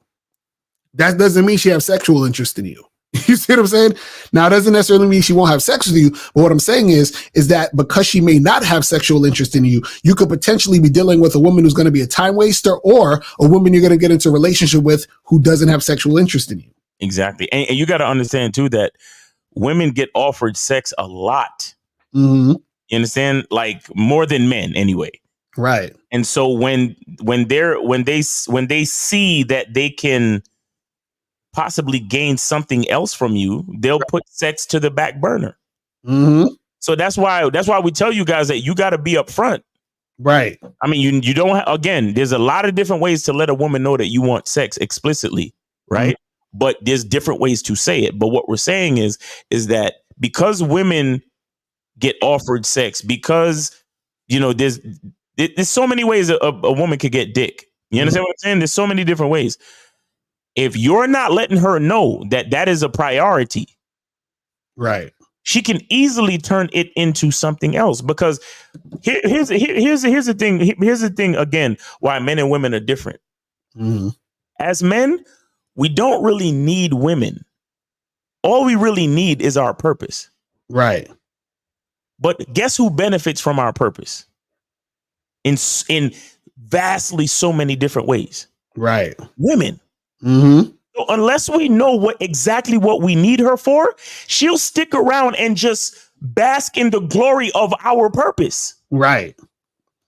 That doesn't mean she has sexual interest in you. You see what I'm saying? Now, it doesn't necessarily mean she won't have sex with you, but what I'm saying is that because she may not have sexual interest in you, you could potentially be dealing with a woman who's going to be a time waster or a woman you're going to get into a relationship with who doesn't have sexual interest in you. Exactly. And you got to understand, too, that women get offered sex a lot. Mm-hmm. You understand? Like more than men anyway. Right. And so when they see that they can possibly gain something else from you, they'll put sex to the back burner. Mm-hmm. So that's why we tell you guys that you got to be upfront. Right. I mean, you don't again, there's a lot of different ways to let a woman know that you want sex explicitly, right? Mm-hmm. But there's different ways to say it. But what we're saying is that because women get offered sex, because there's so many ways a woman could get dick. You understand what I'm saying? There's so many different ways. If you're not letting her know that is a priority, right, she can easily turn it into something else. Because here's the thing. Here's the thing again. Why men and women are different. Mm-hmm. As men, we don't really need women. All we really need is our purpose. Right. But guess who benefits from our purpose? In vastly so many different ways. Right. Women. Mm-hmm. So unless we know exactly what we need her for, she'll stick around and just bask in the glory of our purpose. Right.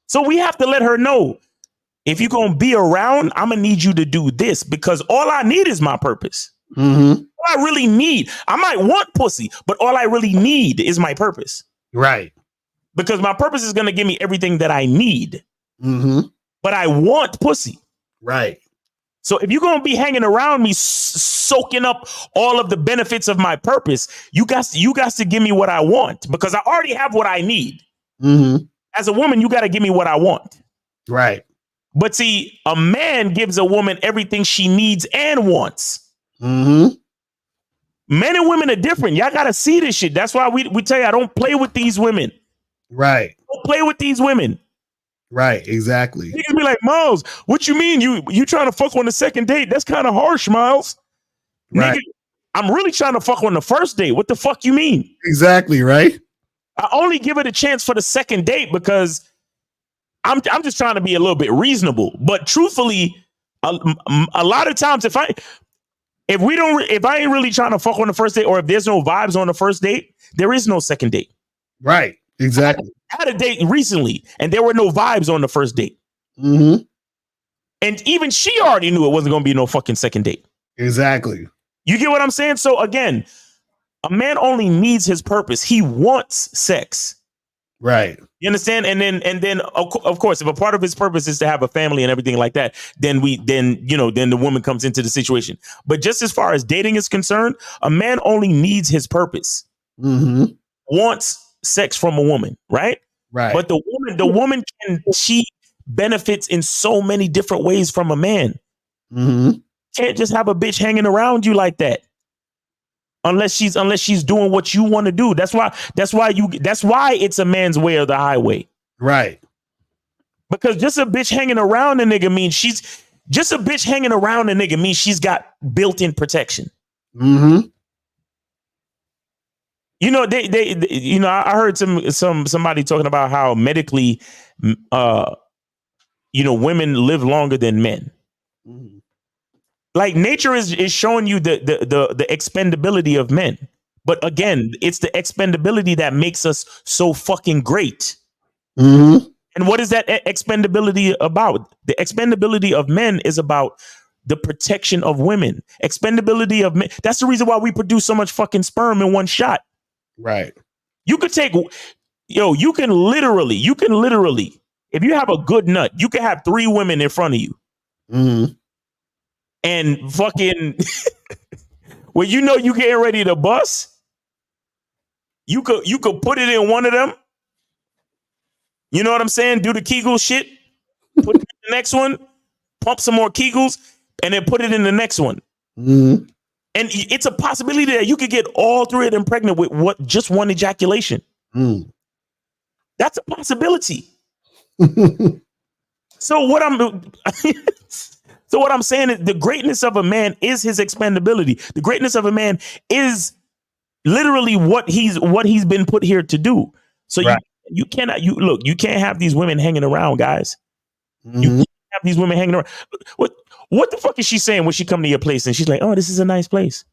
So we have to let her know, if you're going to be around, I'm going to need you to do this, because all I need is my purpose. Mm-hmm. All I really need, I might want pussy, but all I really need is my purpose. Right. Because my purpose is going to give me everything that I need. Mm-hmm. But I want pussy. Right. So if you're going to be hanging around me, soaking up all of the benefits of my purpose, you got to give me what I want, because I already have what I need. Mm-hmm. As a woman, you got to give me what I want. Right. But see, a man gives a woman everything she needs and wants. Mm-hmm. Men and women are different. Y'all got to see this shit. That's why we tell you, I don't play with these women. Right. Don't play with these women. Right, exactly. Niggas be like, Miles, what you mean? You trying to fuck on the second date? That's kind of harsh, Miles. Right. Nigga, I'm really trying to fuck on the first date. What the fuck you mean? Exactly, right? I only give it a chance for the second date because I'm just trying to be a little bit reasonable. But truthfully, a lot of times if I ain't really trying to fuck on the first date, or if there's no vibes on the first date, there is no second date. Right. Exactly. I had a date recently and there were no vibes on the first date. Mm-hmm. And even she already knew it wasn't going to be no fucking second date. Exactly. You get what I'm saying? So again, a man only needs his purpose. He wants sex. Right. You understand? And then of course, if a part of his purpose is to have a family and everything like that, then the woman comes into the situation. But just as far as dating is concerned, a man only needs his purpose. Mm-hmm. Wants sex from a woman, right? Right. But the woman she benefits in so many different ways from a man. Mm-hmm. Can't just have a bitch hanging around you like that. Unless she's doing what you want to do. That's why it's a man's way or the highway. Right. Because just a bitch hanging around a nigga means she's got built-in protection. Mm-hmm. I heard somebody talking about how medically women live longer than men. Like nature is showing you the expendability of men. But again, it's the expendability that makes us so fucking great. Mm-hmm. And what is that expendability about? The expendability of men is about the protection of women. Expendability of men. That's the reason why we produce so much fucking sperm in one shot. Right. You could take, you can literally, if you have a good nut, you can have 3 women in front of you. Mm-hmm. And fucking, when you getting ready to bust, you could put it in one of them. You know what I'm saying? Do the Kegel shit, put it in the next one, pump some more Kegels, and then put it in the next one. Mm-hmm. And it's a possibility that you could get all 3 of them pregnant with just one ejaculation. Mm. That's a possibility. So what I'm saying is the greatness of a man is his expendability. The greatness of a man is literally what he's been put here to do. So right. you can't have these women hanging around, guys. Mm-hmm. You can't have these women hanging around. What the fuck is she saying when she come to your place and she's like, oh, this is a nice place?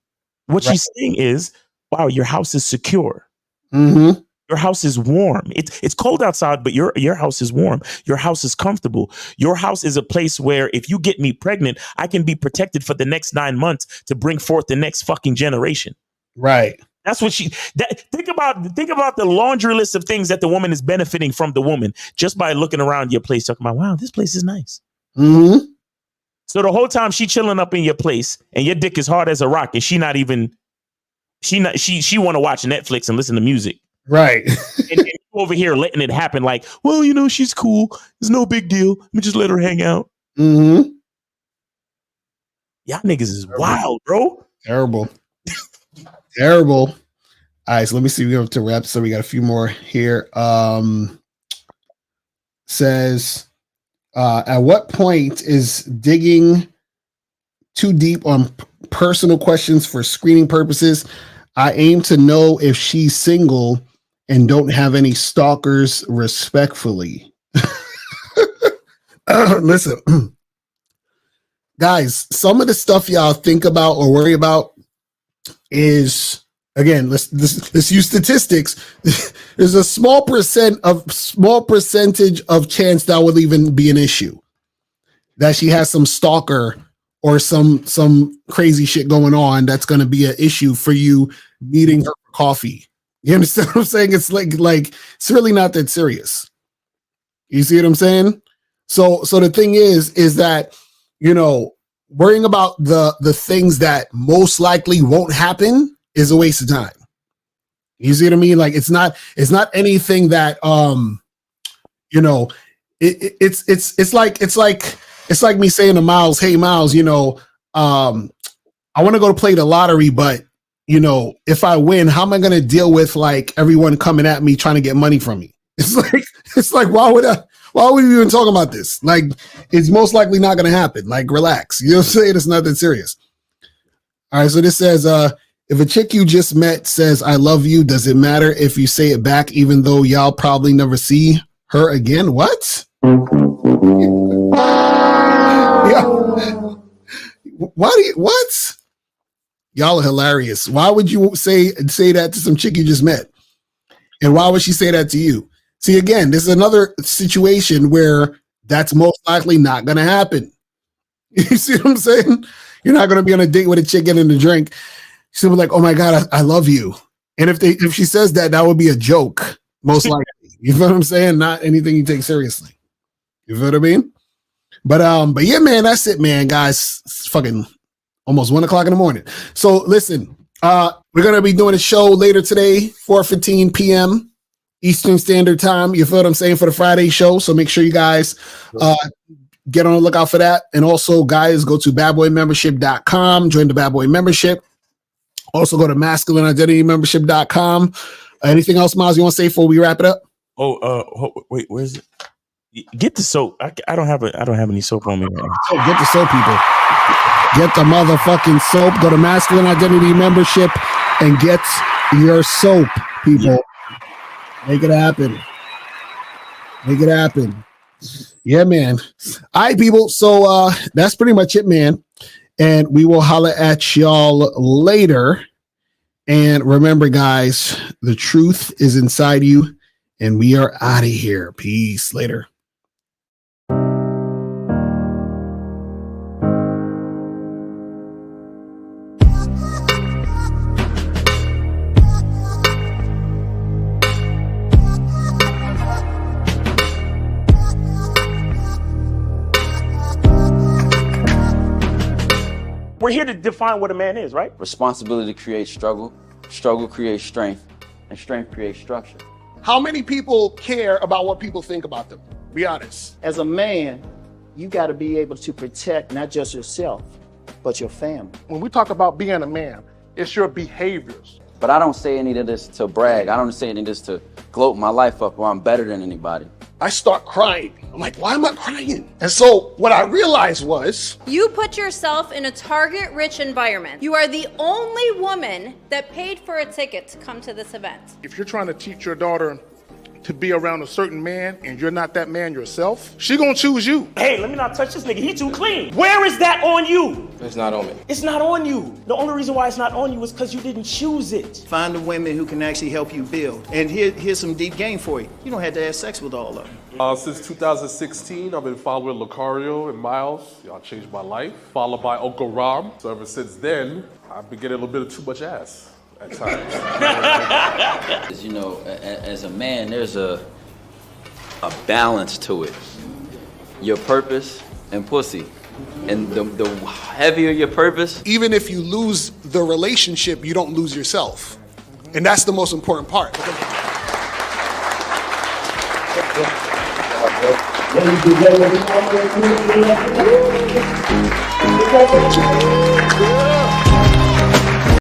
What she's saying is, wow, your house is secure. Mm-hmm. Your house is warm. It's cold outside, but your house is warm. Your house is comfortable. Your house is a place where if you get me pregnant, I can be protected for the next 9 months to bring forth the next fucking generation. Right. That's what think about the laundry list of things that the woman is benefiting from the woman just by looking around your place, talking about, wow, this place is nice. Mm-hmm. So the whole time she chilling up in your place and your dick is hard as a rock and she want to watch Netflix and listen to music. Right. and you over here letting it happen like, well, she's cool. It's no big deal. Let me just let her hang out. Mm-hmm. Y'all niggas is wild, bro. Terrible. Terrible. All right, so let me see. We have to wrap. So we got a few more here. Says, at what point is digging too deep on personal questions for screening purposes? I aim to know if she's single and don't have any stalkers respectfully. Listen, guys, some of the stuff y'all think about or worry about is, again, let's use statistics. There's a small percentage of chance that will even be an issue, that she has some stalker or some crazy shit going on that's going to be an issue for you meeting her for coffee. You understand what I'm saying? It's like it's really not that serious. You see what I'm saying? So the thing is that, worrying about the things that most likely won't happen is a waste of time. You see what I mean? Like it's not anything that it's like me saying to Miles, hey Miles, I want to go to play the lottery, but if I win, how am I going to deal with like everyone coming at me trying to get money from me? It's like why would we even talk about this? Like, it's most likely not going to happen. Like, relax. You know what I'm saying? It's not that serious. All right. So this says, if a chick you just met says, I love you, does it matter if you say it back, even though y'all probably never see her again? What? Yeah. What? Y'all are hilarious. Why would you say that to some chick you just met? And why would she say that to you? See, again, this is another situation where that's most likely not going to happen. You see what I'm saying? You're not going to be on a date with a chick getting a drink. She'll be like, oh my God, I love you. And if she says that, that would be a joke, most likely. You feel what I'm saying? Not anything you take seriously. You feel what I mean? But yeah, man, that's it, man, guys. It's fucking almost 1 o'clock in the morning. So listen, we're going to be doing a show later today, 4:15 p.m. Eastern Standard Time. You feel what I'm saying, for the Friday show. So make sure you guys get on the lookout for that. And also, guys, go to badboymembership.com. Join the Bad Boy membership. Also, go to masculineidentitymembership.com. Anything else, Miles, you want to say before we wrap it up? Wait, where's it? Get the soap. I don't have any soap on me right now. Oh, get the soap, people. Get the motherfucking soap. Go to Masculine Identity Membership and get your soap, people. Make it happen. Make it happen. Yeah, man. All right, people. So that's pretty much it, man. And we will holler at y'all later. And remember, guys, the truth is inside you. And we are out of here. Peace. Later. We're here to define what a man is, right? Responsibility creates struggle, struggle creates strength, and strength creates structure. How many people care about what people think about them? Be honest. As a man, you got to be able to protect not just yourself, but your family. When we talk about being a man, it's your behaviors. But I don't say any of this to brag. I don't say any of this to gloat my life up or I'm better than anybody. I start crying. I'm like, why am I crying? And so what I realized was, you put yourself in a target-rich environment. You are the only woman that paid for a ticket to come to this event. If you're trying to teach your daughter to be around a certain man and you're not that man yourself, she gonna choose you. Hey, let me not touch this nigga. He too clean. Where is that on you? It's not on me. It's not on you. The only reason why it's not on you is because you didn't choose it. Find the women who can actually help you build. And here's some deep game for you. You don't have to have sex with all of them. Since 2016, I've been following Lucario and Miles. Y'all changed my life. Followed by Uncle Ram. So ever since then, I've been getting a little bit of too much ass at times. You know, as a man, there's a balance to it. Your purpose and pussy. And the heavier your purpose. even if you lose the relationship, you don't lose yourself. And that's the most important part. Ladies and gentlemen,